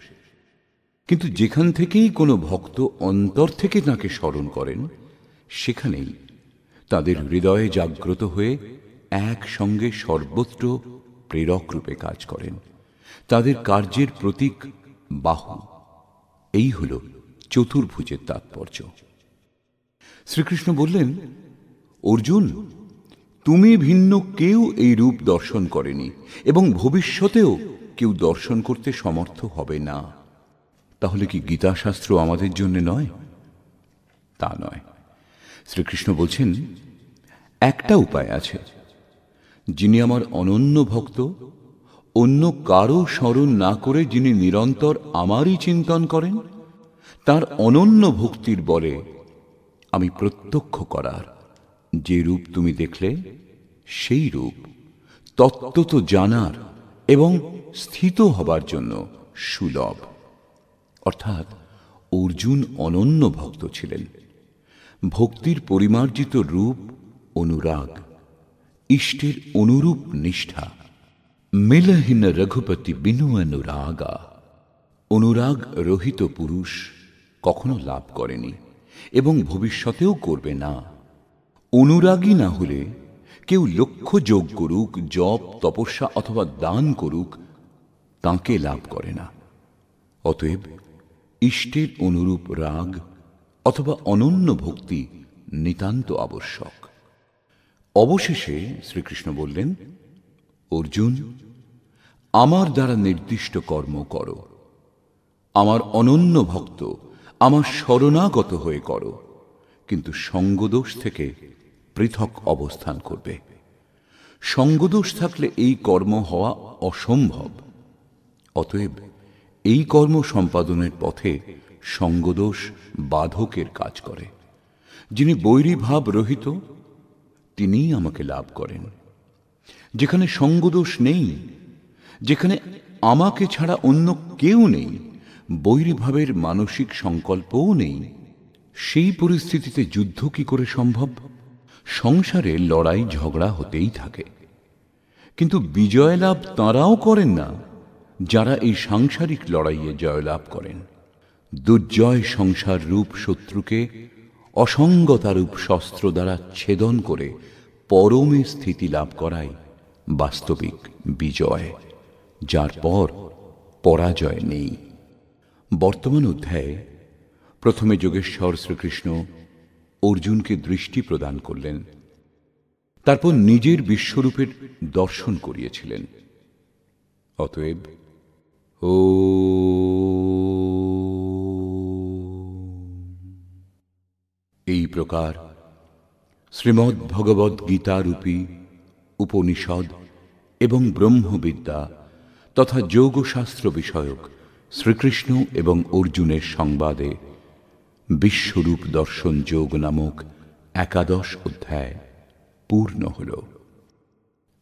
কিন্তু যেখান থেকেই কোনো ভক্ত অন্তর থেকে তাঁকে স্মরণ করেন, সেখানেই তাদের হৃদয়ে জাগ্রত হয়ে একসঙ্গে সর্বত্র প্রেরক রূপে কাজ করেন। তাদের কার্যের প্রতীক বাহু। এই হল চতুর্ভুজের তাৎপর্য। শ্রীকৃষ্ণ বললেন, অর্জুন, তুমি ভিন্ন কেউ এই রূপ দর্শন করেনি এবং ভবিষ্যতেও কেউ দর্শন করতে সমর্থ হবে না। তাহলে কি গীতাশাস্ত্র আমাদের জন্য নয়? তা নয়। শ্রীকৃষ্ণ বলছেন, একটা উপায় আছে। যিনি আমার অনন্য ভক্ত, অন্য কারো স্মরণ না করে যিনি নিরন্তর আমারই চিন্তন করেন, তার অনন্য ভক্তির বলে আমি প্রত্যক্ষ করার যে রূপ তুমি দেখলে, সেই রূপ তত্ত্বত জানার এবং স্থিত হবার জন্য সুলভ। অর্থাৎ অর্জুন অনন্য ভক্ত ছিলেন। ভক্তির পরিমার্জিত রূপ অনুরাগ, ইষ্টের অনুরূপ নিষ্ঠা। মিলহীন রঘুপতি বিনু অনুরাগা। অনুরাগ রহিত পুরুষ কখনো লাভ করেনি এবং ভবিষ্যতেও করবে না। অনুরাগী না হলে কেউ লক্ষ্য যোগ করুক, জপ, তপস্যা অথবা দান করুক, তাঁকে লাভ করে না। অতএব ইষ্টের অনুরূপ রাগ অথবা অনন্য ভক্তি নিতান্ত আবশ্যক। অবশেষে শ্রীকৃষ্ণ বললেন, অর্জুন, আমার দ্বারা নির্দিষ্ট কর্ম করো। আমার অনন্য ভক্ত, আমার শরণাগত হয়ে করো, কিন্তু সঙ্গদোষ থেকে পৃথক অবস্থান করবে। সঙ্গদোষ থাকলে এই কর্ম হওয়া অসম্ভব। অতএব এই কর্ম সম্পাদনের পথে সঙ্গদোষ বাধকের কাজ করে। যিনি বৈরী ভাব রহিত, তিনিই আমাকে লাভ করেন। যেখানে সঙ্গদোষ নেই, যেখানে আমাকে ছাড়া অন্য কেউ নেই, বৈরী ভাবের মানসিক সংকল্পও নেই, সেই পরিস্থিতিতে যুদ্ধ কি করে সম্ভব? সংসারে লড়াই ঝগড়া হতেই থাকে, কিন্তু বিজয় লাভ তাঁরাও করেন না যারা এই সাংসারিক লড়াইয়ে জয়লাভ করেন। দুর্জয় সংসার রূপ শত্রুকে অসঙ্গতারূপ শস্ত্র দ্বারা ছেদন করে পরমে স্থিতি লাভ করাই বাস্তবিক বিজয়, যার পর পরাজয় নেই। বর্তমান অধ্যায়ে প্রথমে যোগেশ্বর শ্রীকৃষ্ণ অর্জুনকে দৃষ্টি প্রদান করলেন, তারপর নিজের বিশ্বরূপের দর্শন করিয়েছিলেন। অতএব এই প্রকার শ্রীমদ্ ভগবদ্ গীতারূপী উপনিষদ এবং ব্রহ্মবিদ্যা তথা যোগশাস্ত্র বিষয়ক শ্রীকৃষ্ণ এবং অর্জুনের সংবাদে বিশ্বরূপ দর্শন যোগ নামক 11 অধ্যায় পূর্ণ হল।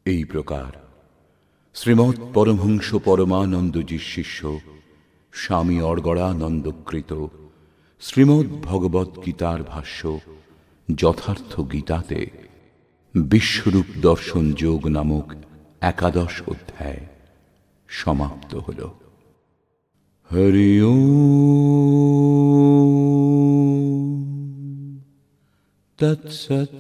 এই প্রকার শ্রীমৎ পরমহংস পরমানন্দজির শিষ্য স্বামী অর্গড়ানন্দকৃত শ্রীমদ্ ভগবদ্ গীতার ভাষ্য যথার্থ গীতাতে বিশ্বরূপ দর্শন যোগ নামক 11 অধ্যায় সমাপ্ত হল। হরি ওম তৎসৎ।